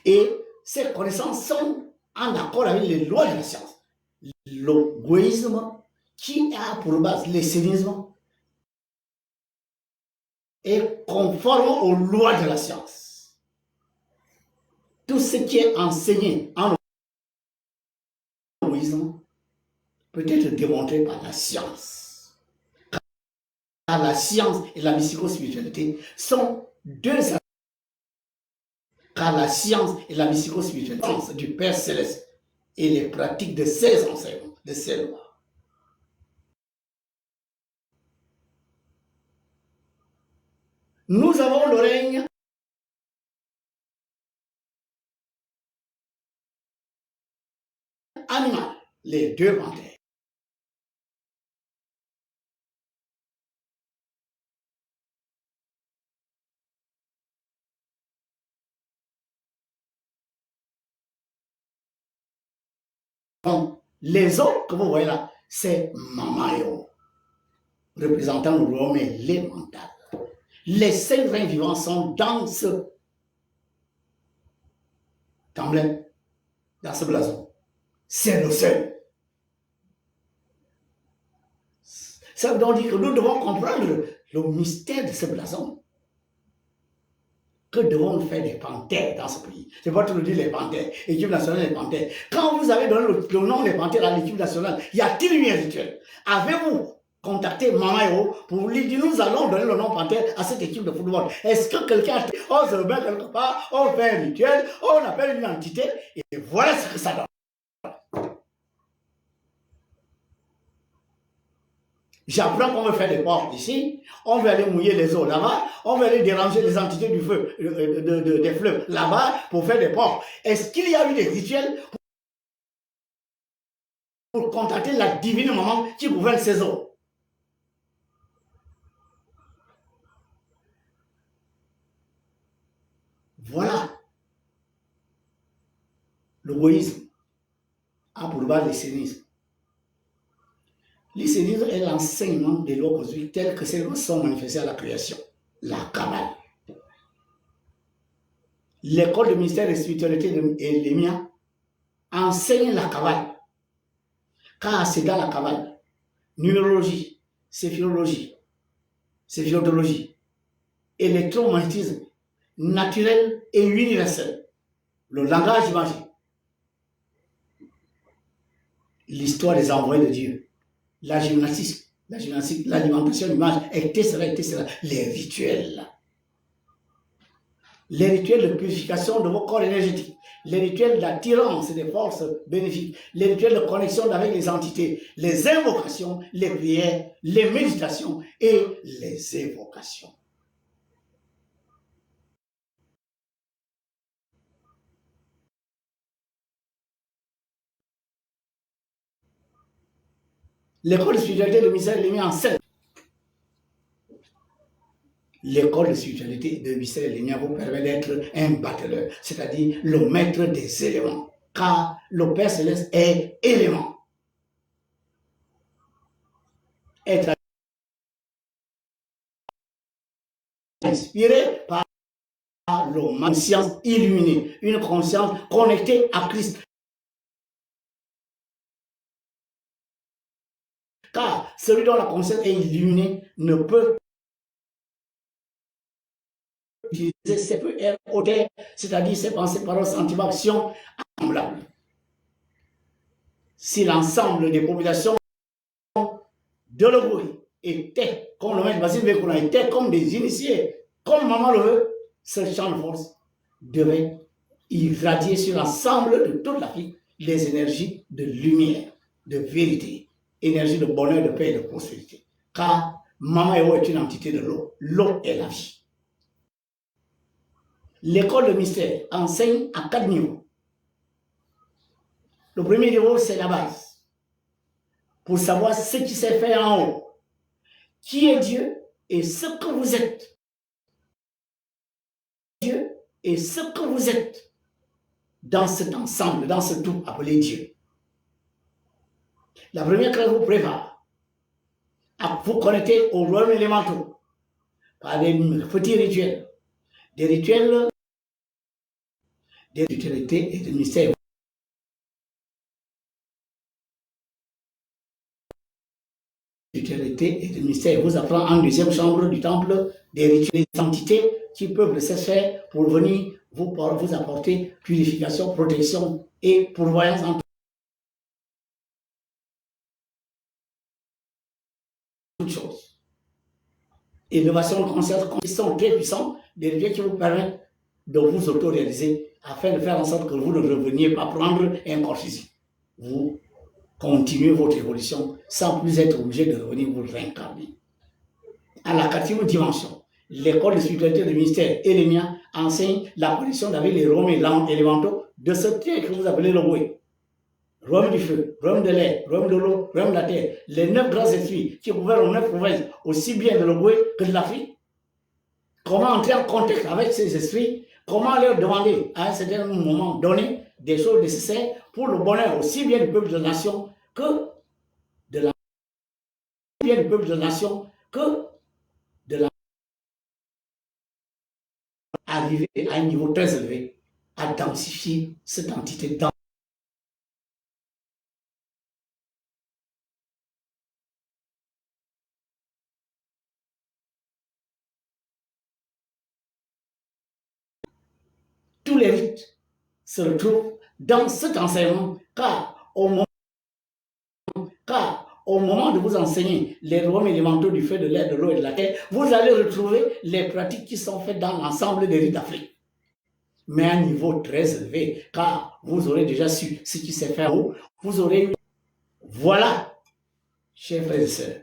Et ces connaissances sont en accord avec les lois de la science. L'égoïsme qui a pour base l'essénisme est conforme aux lois de la science. Tout ce qui est enseigné en horizon peut être démontré par la science. Car la science et la mystico-spiritualité sont deux aspects. Car la science et la mystico-spiritualité du Père Céleste et les pratiques de ses enseignements, de ses lois. Nous avons le règne animal, les deux panthères. Donc, les autres que vous voyez là, c'est Mamayo, représentant le royaume élémental. Les 5 reins vivants sont dans ce emblème, dans ce blason. C'est le seul. Ça veut donc dire que nous devons comprendre le mystère de ce blason. Que devons-nous faire des panthères dans ce pays? C'est pas tout le dire les panthères, l'équipe nationale des panthères. Quand vous avez donné le nom des panthères à l'équipe nationale, y a-t-il eu un rituel? Avez-vous contacté Mamayo pour lui dire nous allons donner le nom panthère à cette équipe de football? Est-ce que quelqu'un on se met quelque part, on fait un rituel, on appelle une entité et voilà ce que ça donne. J'apprends qu'on veut faire des portes ici, on veut aller mouiller les eaux là-bas, on veut aller déranger les entités du feu, des fleuves là-bas pour faire des portes. Est-ce qu'il y a eu des rituels pour contacter la divine maman qui gouverne ces eaux? Voilà. L'égoïsme a pour base l'essénisme. L'essénisme est l'enseignement des lois cosmiques telles que ces lois sont manifestées à la création. La Kabbale. L'école de mystère et de spiritualité de l'EMIA enseigne la Kabbale. Car c'est dans la Kabbale. Numérologie, séphiologie, électromagnétisme naturel et universel. Le langage magique. L'histoire des envoyés de Dieu. La gymnastique, l'alimentation d'image, etc. Les rituels. Les rituels de purification de vos corps énergétiques. Les rituels d'attirance des forces bénéfiques. Les rituels de connexion avec les entités. Les invocations, les prières, les méditations et les évocations. L'école de spiritualité de Mystère est mis en scène. L'école de spiritualité de Mystère et vous permet d'être un battleur, c'est-à-dire le maître des éléments, car le Père Céleste est élément. Être inspiré par la conscience illuminée, une conscience connectée à Christ. Car celui dont la conscience est illuminée ne peut utiliser ses hauteurs, c'est-à-dire ses pensées, paroles, sentiments, actions semblables. Si l'ensemble des populations de l'Ogouri étaient, comme le maître Basile Bekuna, étaient comme des initiés, comme maman le veut, ce champ de force devait irradier sur l'ensemble de toute l'Afrique les énergies de lumière, de vérité, énergie de bonheur, de paix et de prospérité. Car Mama Eo est une entité de l'eau. L'eau est la vie. L'école de mystère enseigne à 4 niveaux. Le premier niveau, c'est la base. Pour savoir ce qui s'est fait en haut. Qui est Dieu et ce que vous êtes. Dieu et ce que vous êtes dans cet ensemble, dans ce tout appelé Dieu. La première classe vous prépare à vous connecter au royaume élémental par des petits rituels, des rituels d'utilité et de mystère. spiritualité et de mystère vous apprend en deuxième chambre du temple des rituels des entités qui peuvent le faire pour venir vous apporter purification, protection et pourvoyance en toutes choses. Innovation consciente, qui sont très puissants, des rituels qui vous permettent de vous auto-réaliser afin de faire en sorte que vous ne reveniez pas prendre un corps physique. Vous continuez votre évolution sans plus être obligé de revenir vous réincarner. À la quatrième dimension, l'école de spiritualité du ministère et les miens enseignent la connexion avec les royaumes élémentaux de ce truc que vous appelez le Boué. Royaume du feu, royaume de l'air, royaume de l'eau, royaume de la terre, les 9 grands esprits qui couvrent aux 9 provinces, aussi bien de l'Ogooué que de l'Afrique. Comment entrer en contact avec ces esprits? Comment leur demander à un certain moment donné des choses nécessaires pour le bonheur aussi bien du peuple de la nation que de la bien du peuple de la nation que de la arriver à un niveau très élevé à densifier cette entité dans tous les rites se retrouvent dans cet enseignement car au moment de vous enseigner les royaumes élémentaux du feu, de l'air, de l'eau et de la terre, vous allez retrouver les pratiques qui sont faites dans l'ensemble des rites d'Afrique. Mais à un niveau très élevé, car vous aurez déjà su ce qui s'est fait en haut, vous aurez eu. Voilà, chers frères et sœurs,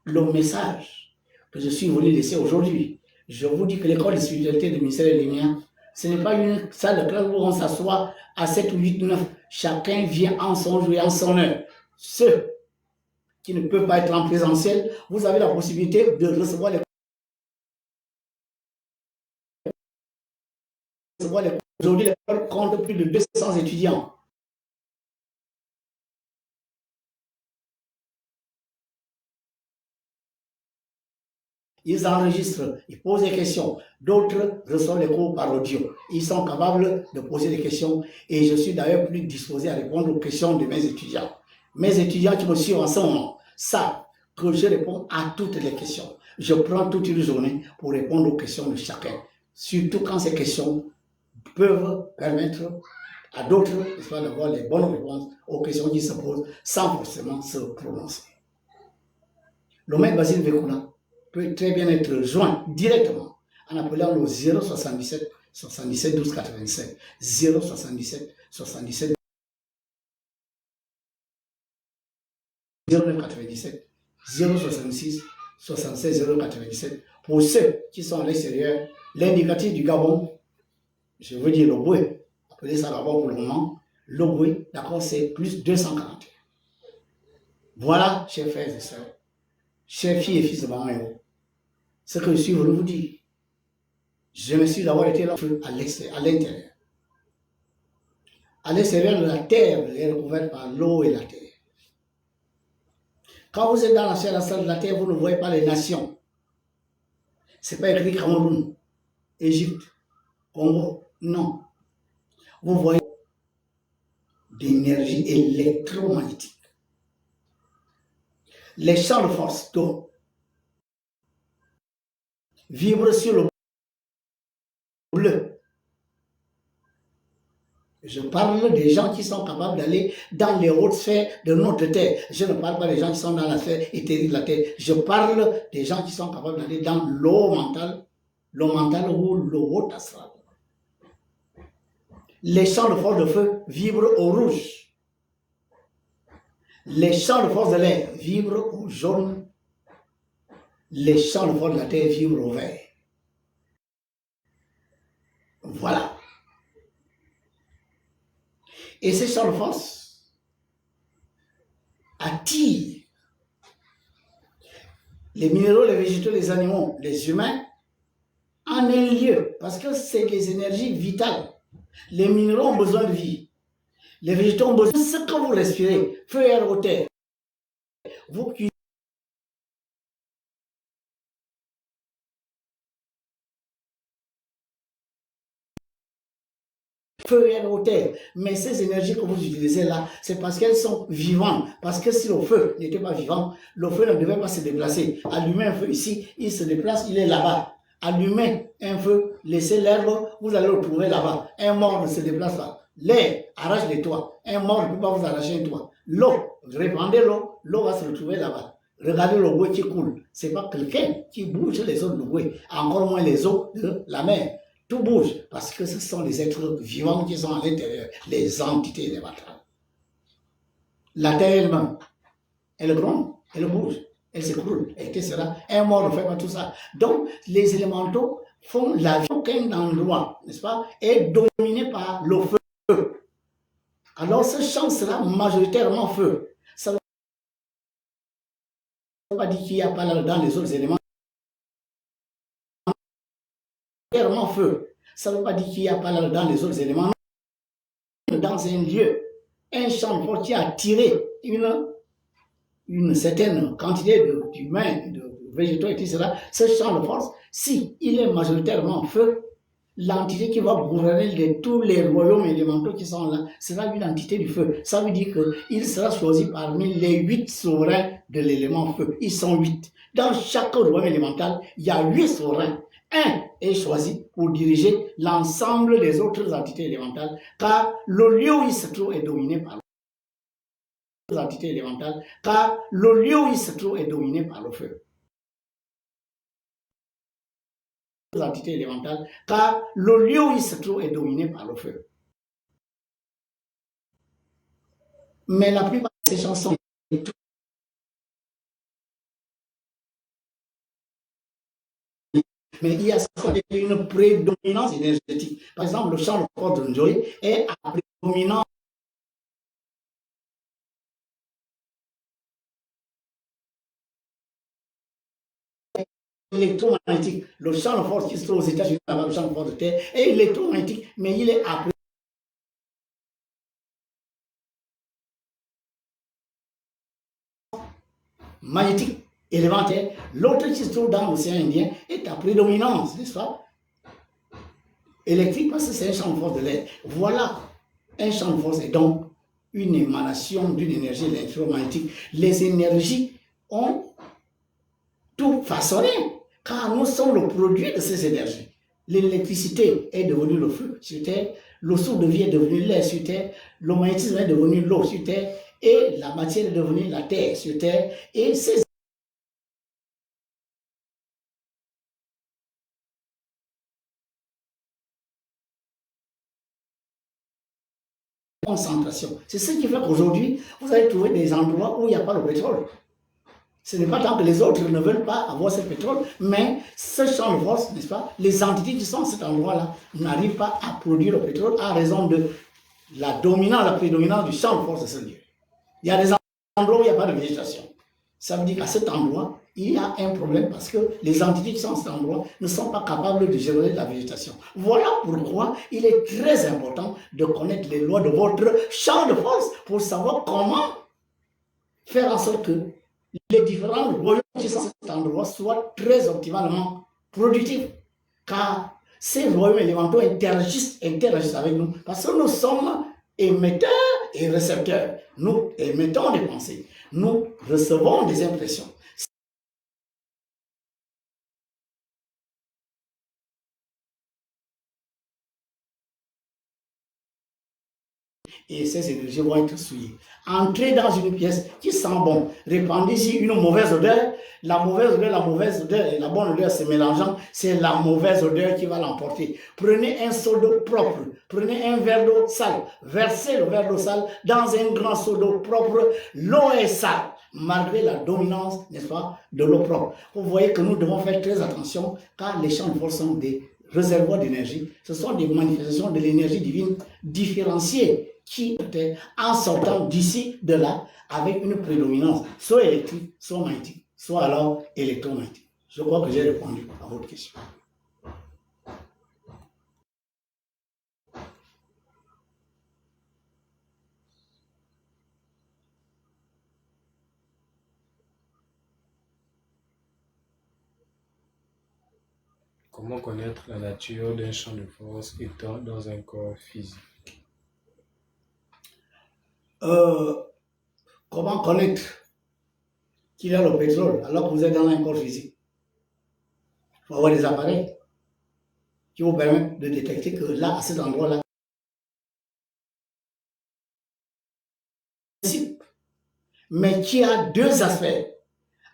le message que je suis venu laisser aujourd'hui. Je vous dis que l'école de spiritualité de ministère et les miens, ce n'est pas une salle de classe où on s'assoit à 7 ou 8 ou 9. Chacun vient en son jour et en son heure. Ceux qui ne peuvent pas être en présentiel, vous avez la possibilité de recevoir les Aujourd'hui, l'école compte plus de 200 étudiants. Ils enregistrent, ils posent des questions. D'autres reçoivent les cours par audio. Ils sont capables de poser des questions et je suis d'ailleurs plus disposé à répondre aux questions de mes étudiants. Mes étudiants qui me suivent en ce moment savent que je réponds à toutes les questions. Je prends toute une journée pour répondre aux questions de chacun. Surtout quand ces questions peuvent permettre à d'autres d'avoir les bonnes réponses aux questions qui se posent sans forcément se prononcer. Le maître Basile Vekula peut très bien être joint directement en appelant le 077 77 12 87 077 77 0997 066 76 097. Pour ceux qui sont à l'extérieur, l'indicatif du Gabon, je veux dire le Boué, appelez ça Gabon pour le moment, le Boué, d'accord, c'est plus 241. Voilà, chers frères et sœurs, chers filles et fils de Bamayo, ce que je suis venu vous dire. Je me suis d'avoir été là à l'intérieur. À l'extérieur de la terre, elle est recouverte par l'eau et la terre. Quand vous êtes dans la salle de la terre, vous ne voyez pas les nations. Ce n'est pas écrit Cameroun, Égypte, Congo, non. Vous voyez d'énergie électromagnétique. Les champs de force d'eau vibrent sur le bleu. Je parle des gens qui sont capables d'aller dans les hautes sphères de notre terre. Je ne parle pas des gens qui sont dans la sphère éthérique de la terre. Je parle des gens qui sont capables d'aller dans l'eau mentale ou le haut astral. Les champs de force de feu vibrent au rouge. Les champs de force de l'air vibrent au jaune. Les champs de force de la terre vibrent au vert. Voilà. Et ces champs de force attirent les minéraux, les végétaux, les animaux, les humains en un lieu, parce que c'est les énergies vitales. Les minéraux ont besoin de vie. Les végétaux ont besoin de ce que vous respirez, feu, air, eau, terre. Vous qui feu et l'eau, terre. Mais ces énergies que vous utilisez là, c'est parce qu'elles sont vivantes. Parce que si le feu n'était pas vivant, le feu ne devait pas se déplacer. Allumer un feu ici, il se déplace, il est là-bas. Allumez un feu, laissez l'herbe, vous allez le trouver là-bas. Un mort ne se déplace pas. L'air arrache les toits. Un mort ne peut pas vous arracher un toit. L'eau, répandez l'eau, l'eau va se retrouver là-bas. Regardez le bouée qui coule. Ce n'est pas quelqu'un qui bouge les eaux de bouée, encore moins les eaux de la mer. Tout bouge parce que ce sont les êtres vivants qui sont à l'intérieur, les entités élémentaires. La terre elle-même, elle gronde, elle bouge, elle s'écroule, etc. Un mort ne fait pas tout ça. Donc, les élémentaux font la vie qu'un endroit, n'est-ce pas, est dominé par le feu. Alors, ce champ sera majoritairement feu. Ça ne veut pas dire qu'il n'y a pas là dans les autres éléments. Majoritairement feu. Ça ne veut pas dire qu'il n'y a pas là dans les autres éléments. Dans un lieu, un champ fort qui a attiré une certaine quantité d'humains, de végétaux, etc., ce champ de force, si il est majoritairement feu, l'entité qui va gouverner tous les royaumes élémentaux qui sont là sera une entité du feu. Ça veut dire qu'il sera choisi parmi les 8 souverains de l'élément feu. Ils sont 8. Dans chaque royaume élémental, il y a 8 souverains. Un est choisi pour diriger l'ensemble des autres entités élémentales, car le lieu où il se trouve est dominé par entités élémentales, car le lieu où il se trouve est dominé par le feu. Entités élémentales, car le lieu où il se trouve est dominé par le feu. Mais la plupart de ces chansons, mais il y a une prédominance énergétique. Par exemple, le chant de corps de Njoy est à prédominance électromagnétique. Le champ de force qui se trouve aux États-Unis, le champ de force de terre, est électromagnétique, mais il est appelé magnétique élémentaire. L'autre qui se trouve dans l'océan Indien est à prédominance, n'est-ce pas, électrique, parce que c'est un champ de force de l'air. Voilà, un champ de force est donc une émanation d'une énergie électromagnétique. Les énergies ont tout façonné, car nous sommes le produit de ces énergies. L'électricité est devenue le feu sur Terre, le souffle de vie est devenu l'air sur Terre, le magnétisme est devenu l'eau sur Terre, et la matière est devenue la Terre sur Terre, et ces concentration. C'est ce qui fait qu'aujourd'hui, vous allez trouver des endroits où il n'y a pas de pétrole. Ce n'est pas tant que les autres ne veulent pas avoir ce pétrole, mais ce champ de force, n'est-ce pas, les entités qui sont à cet endroit-là n'arrivent pas à produire le pétrole à raison de la prédominance du champ de force de ce lieu. Il y a des endroits où il n'y a pas de végétation. Ça veut dire qu'à cet endroit, il y a un problème parce que les entités qui sont à cet endroit ne sont pas capables de gérer la végétation. Voilà pourquoi il est très important de connaître les lois de votre champ de force pour savoir comment faire en sorte que les différents royaumes qui sont à cet endroit soient très optimalement productifs. Car ces royaumes élémentaux interagissent avec nous parce que nous sommes émetteurs et récepteurs. Nous émettons des pensées, nous recevons des impressions. Et ces énergies vont être souillées. Entrez dans une pièce qui sent bon, répandez-y une mauvaise odeur, la mauvaise odeur et la bonne odeur se mélangeant, c'est la mauvaise odeur qui va l'emporter. Prenez un seau d'eau propre, prenez un verre d'eau sale, versez le verre d'eau sale dans un grand seau d'eau propre, l'eau est sale, malgré la dominance, n'est-ce pas, de l'eau propre. Vous voyez que nous devons faire très attention car les champs de force sont des réservoirs d'énergie, ce sont des manifestations de l'énergie divine différenciées qui, en sortant d'ici, de là, avec une prédominance, soit électrique, soit magnétique, soit alors électromagnétique. Je crois que j'ai répondu à votre question. Comment connaître la nature d'un champ de force étant dans un corps physique? comment connaître qu'il y a le pétrole alors que vous êtes dans un corps physique? Il faut avoir des appareils qui vous permettent de détecter que là, à cet endroit-là, mais qui a deux aspects.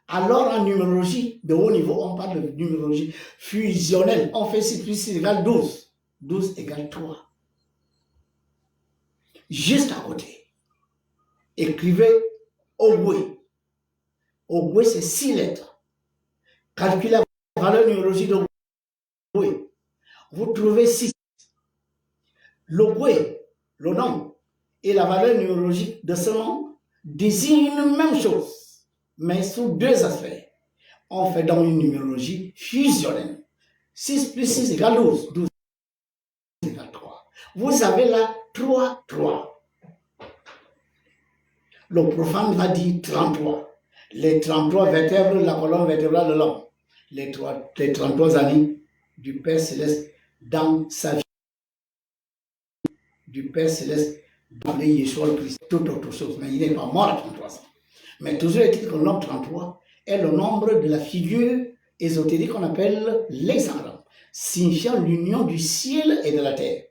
Alors en numérologie de haut niveau, on parle de numérologie fusionnelle. On fait 6 plus 6 égale 12. 12 égale 3. Juste à côté, écrivez Ogwe. Ogwe, c'est 6 lettres. Calculez la valeur numérologique d'Ogwe. Vous trouvez 6. L'Ogwe, le nom, et la valeur numérologique de ce nom désignent une même chose, mais sous deux aspects. On fait donc une numérologie fusionnelle. 6 plus 6 égale 12. 12 égale 3. Vous avez là 3, 3. Le profane va dire 33. Les 33 vertèbres de la colonne vertébrale de l'homme. Les 33 années du Père Céleste dans sa vie. Du Père Céleste dans les Yeshua le Christ. Toute autre chose. Mais il n'est pas mort à 33 ans. Mais toujours est-il que le nombre 33 est le nombre de la figure ésotérique qu'on appelle l'hexagramme, signifiant l'union du ciel et de la terre.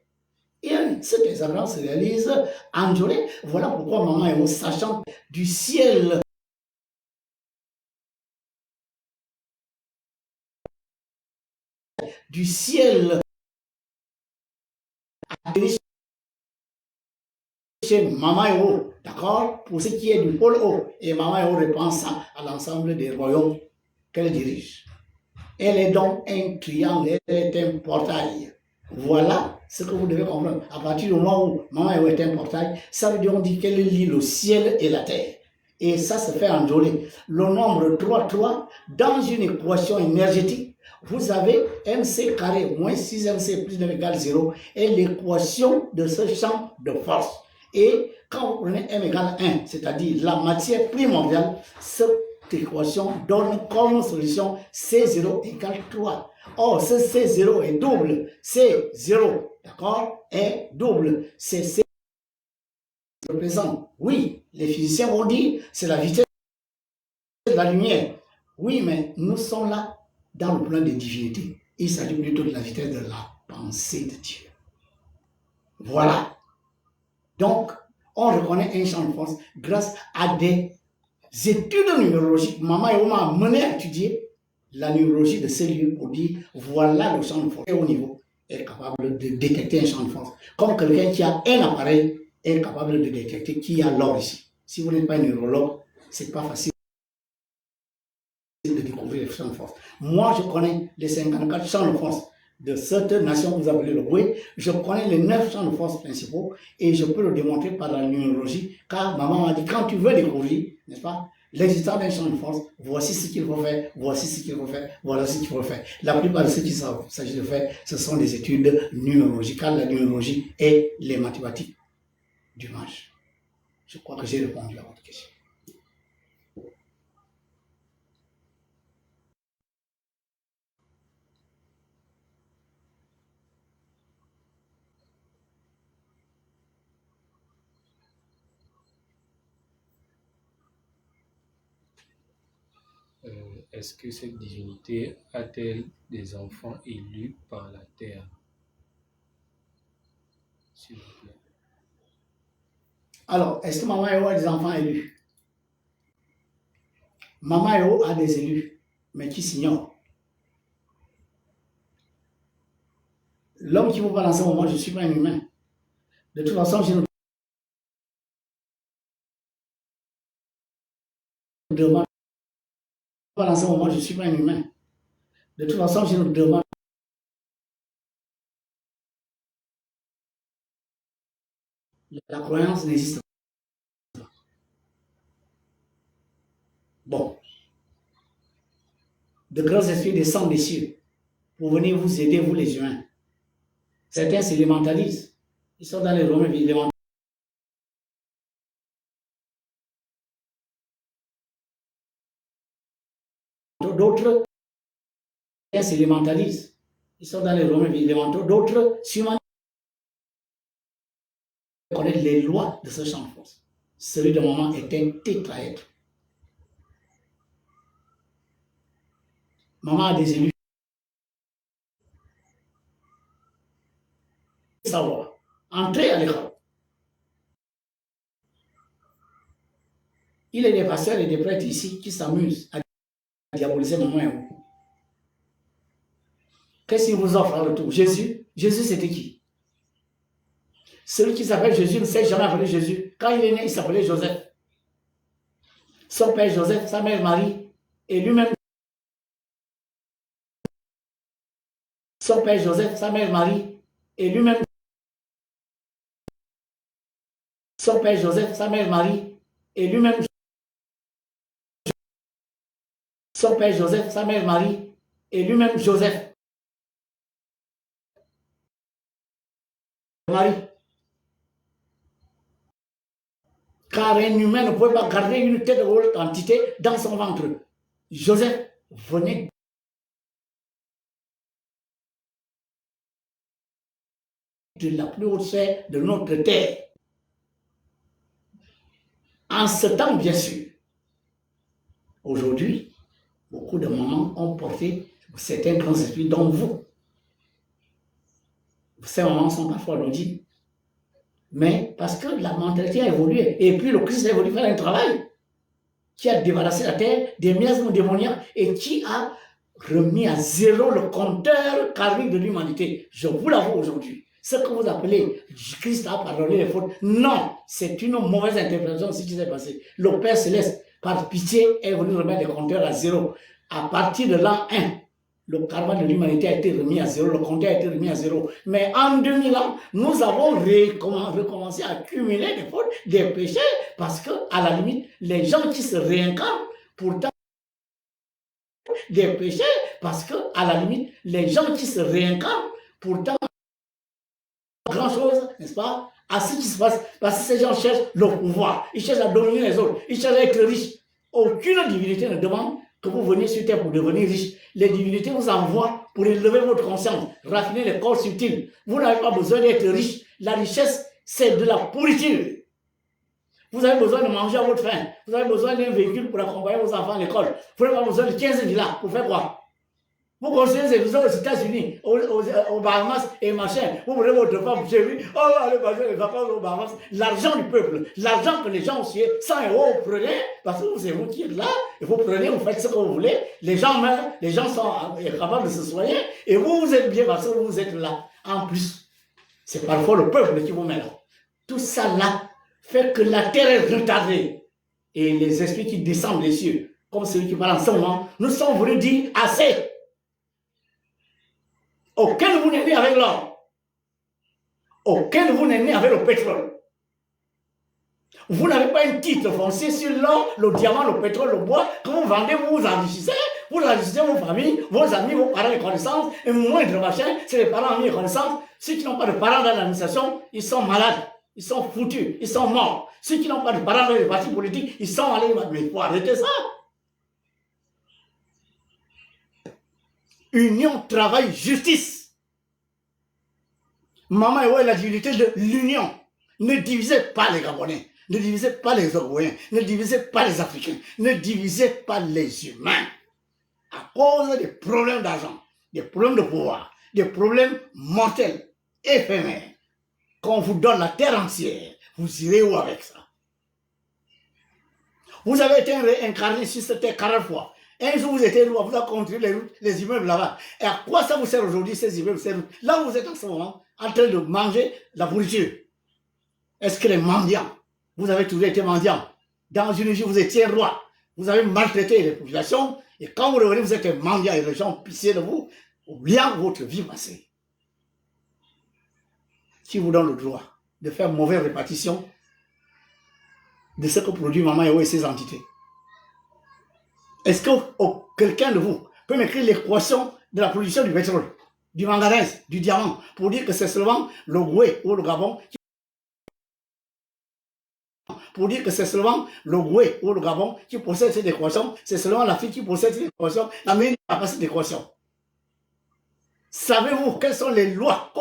Et cet hexagramme se réalise en journée. Voilà pourquoi maman est sachant du ciel. Du ciel chez Maman Ewo, d'accord, pour ce qui est du pôle haut. Et Maman Ewo répond ça à l'ensemble des royaumes qu'elle dirige. Elle est donc un triangle, elle est un portail. Voilà ce que vous devez comprendre. À partir du moment où Maman Ewo est un portail, ça veut dire qu'on dit qu'elle lie le ciel et la terre. Et ça se fait en journée. Le nombre 3, 3, dans une équation énergétique, vous avez MC carré moins 6MC plus 9 égale 0 et l'équation de ce champ de force. Et quand vous prenez M égale 1, c'est-à-dire la matière primordiale, cette équation donne comme solution C0 égale 3. Or, ce C0 est double. C0, d'accord, est double. C représente, oui, les physiciens vont dire, c'est la vitesse de la lumière. Oui, mais nous sommes là dans le plan des divinités. Il s'agit plutôt de la vitesse de la pensée de Dieu. Voilà. Donc, on reconnaît un champ de force grâce à des études numérologiques. Maman et Oma a mené à étudier la numérologie de ces lieux pour dire voilà le champ de force. Et au niveau, est capable de détecter un champ de force. Comme quelqu'un qui a un appareil est capable de détecter qui a l'or ici. Si vous n'êtes pas un neurologue, ce n'est pas facile de découvrir les champs de force. Moi, je connais les 54 champs de force de cette nation que vous appelez le Boué. Je connais les 9 champs de force principaux et je peux le démontrer par la numérologie, car maman m'a dit, quand tu veux découvrir, n'est-ce pas, l'existence d'un champ de force, voici ce qu'il faut faire, voici ce qu'il faut faire, voilà ce qu'il faut faire. La plupart de ce qu'il s'agit de faire, ce sont des études numérologiques, car la numérologie est les mathématiques du mage. Je crois que j'ai répondu à votre question. Est-ce que cette divinité a-t-elle des enfants élus par la terre? S'il vous plaît. Alors, est-ce que Maman Eo a des enfants élus? Maman Eo a des élus, mais qui s'ignorent. L'homme qui vous parle en ce moment, je ne suis pas un humain. De toute façon, je ne demande pas en ce moment, je ne suis pas un humain. De toute façon, je ne demande la croyance n'existe pas. Bon. De grands esprits descendent des cieux pour venir vous aider, vous les humains. Certains s'élémentalisent. Ils sont dans les Romains élémentaires. D'autres s'élémentalisent. Ils sont dans les Romains élémentaires. D'autres s'humanisent. Connaître les lois de ce champ de force. celui de maman est un tétraèdre. Maman a des élus. Savoir. Entrer à l'école. Il y a des pasteurs et des prêtres ici qui s'amusent à diaboliser maman et vous. Qu'est-ce qu'il vous offre en retour? Jésus. Jésus, c'était qui? Celui qui s'appelle Jésus ne s'est jamais appelé Jésus. Quand il est né, il s'appelait Joseph. Son père Joseph, sa mère Marie, et lui-même. Son père Joseph, sa mère Marie, et lui-même. Son père Joseph, sa mère Marie, et lui-même. Son père Joseph, sa mère Marie, et lui-même Joseph. Marie. Car un humain ne pouvait pas garder une telle haute quantité dans son ventre. Joseph venait de la plus haute sphère de notre terre. En ce temps, bien sûr. Aujourd'hui, beaucoup de mamans ont porté certains grands esprits dont vous. Ces mamans sont parfois lodies. Mais parce que la mentalité a évolué, et puis le Christ a évolué faire un travail qui a débarrassé la terre des miasmes démoniaques et qui a remis à zéro le compteur karmique de l'humanité. Je vous l'avoue aujourd'hui. Ce que vous appelez Christ a pardonné les fautes, non, c'est une mauvaise interprétation de ce qui s'est passé. Le Père Céleste, par pitié, est venu remettre les compteurs à zéro. À partir de l'an 1, le karma de l'humanité a été remis à zéro, le compteur a été remis à zéro. Mais en 2000 ans, nous avons recommencé à cumuler des fautes, des péchés, parce que, à la limite, les gens qui se réincarnent, pourtant, des péchés, parce que, à la limite, les gens qui se réincarnent, pourtant, grand chose, n'est-ce pas, à ce qui se passe, parce que ces gens cherchent le pouvoir, ils cherchent à dominer les autres, ils cherchent à être riches. Aucune divinité ne demande que vous veniez sur terre pour devenir riche. Les divinités vous envoient pour élever votre conscience, raffiner les corps subtils. Vous n'avez pas besoin d'être riche. La richesse, c'est de la pourriture. Vous avez besoin de manger à votre faim. Vous avez besoin d'un véhicule pour accompagner vos enfants à l'école. Vous n'avez pas besoin de 15 villas pour faire quoi? Vous construisez des maisons aux États-Unis, aux Bahamas et machin. Vous voulez votre femme chez lui. Oh, allez passer les vacances aux Bahamas. L'argent du peuple, l'argent que les gens ont sué, 100 euros, vous prenez, parce que c'est vous qui êtes là, et vous prenez, vous faites ce que vous voulez. Les gens meurent, les gens sont capables de se soigner, et vous êtes bien parce que vous êtes là. En plus, c'est parfois le peuple qui vous met là. Tout ça là fait que la terre est retardée. Et les esprits qui descendent des cieux, comme celui qui parle en ce moment, nous sommes venus dire assez. Aucun de vous n'est né avec l'or. Aucun de vous n'est né avec le pétrole. Vous n'avez pas un titre foncier sur l'or, le diamant, le pétrole, le bois. Quand vous vendez, vous vous enrichissez vos familles, vos amis, vos parents et connaissances. Et moindre machin, c'est les parents, amis et connaissances. Ceux qui n'ont pas de parents dans l'administration, ils sont malades, ils sont foutus, ils sont morts. Ceux qui n'ont pas de parents dans les partis politiques, ils sont allés. Mais il faut arrêter ça. Union, travail, justice. Maman est la divinité de l'union. Ne divisez pas les Gabonais, ne divisez pas les Ogoïens, ne divisez pas les Africains, ne divisez pas les humains. À cause des problèmes d'argent, des problèmes de pouvoir, des problèmes mortels, éphémères. Quand on vous donne la terre entière, vous irez où avec ça? Vous avez été réincarné sur cette terre 40 fois. Un jour, vous étiez loin, vous avez construit les immeubles là-bas. Et à quoi ça vous sert aujourd'hui, ces immeubles? Là où vous êtes en ce moment, en train de manger la pourriture. Est-ce que les mendiants, vous avez toujours été mendiants? Dans une vie, vous étiez roi. Vous avez maltraité les populations. Et quand vous revenez, vous êtes mendiant et les gens pissaient de vous, oubliant votre vie passée. Qui vous donne le droit de faire mauvaise répartition de ce que produit Maman Yahweh et ses entités? Est-ce que quelqu'un de vous peut m'écrire l'équation de la production du pétrole, du manganèse, du diamant, pour dire que c'est seulement le Goué ou le Gabon qui possède cette équation, c'est seulement l'Afrique qui possède cette équation, l'Amérique n'a pas cette équation. Savez-vous quelles sont les lois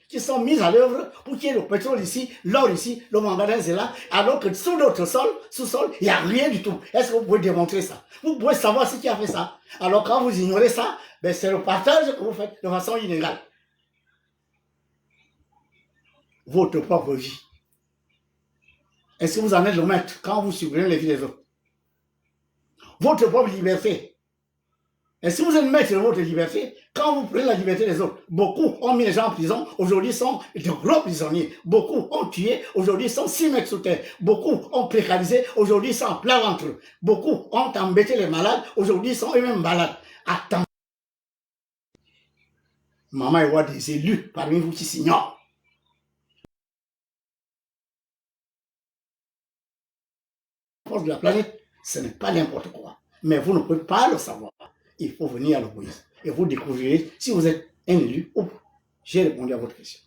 qui sont mises à l'œuvre pour qu'il y ait le pétrole ici, l'or ici, le manganèse est là, alors que sous notre sol, sous-sol, il n'y a rien du tout. Est-ce que vous pouvez démontrer ça? Vous pouvez savoir ce qui a fait ça. Alors quand vous ignorez ça, ben c'est le partage que vous faites de façon illégale. Votre propre vie. Est-ce que vous en êtes le maître quand vous supprimez les vies des autres? Votre propre liberté. Est-ce que vous êtes maître de votre liberté quand vous prenez la liberté des autres? Beaucoup ont mis les gens en prison, aujourd'hui sont de gros prisonniers. Beaucoup ont tué, aujourd'hui sont 6 mètres sous terre. Beaucoup ont précarisé, aujourd'hui sont en plein ventre. Beaucoup ont embêté les malades, aujourd'hui sont eux-mêmes malades. Attends. Maman, il y a des élus parmi vous qui s'ignorent. De la planète, ce n'est pas n'importe quoi. Mais vous ne pouvez pas le savoir. Il faut venir à l'obéir. Et vous découvrirez si vous êtes un élu ou j'ai répondu à votre question.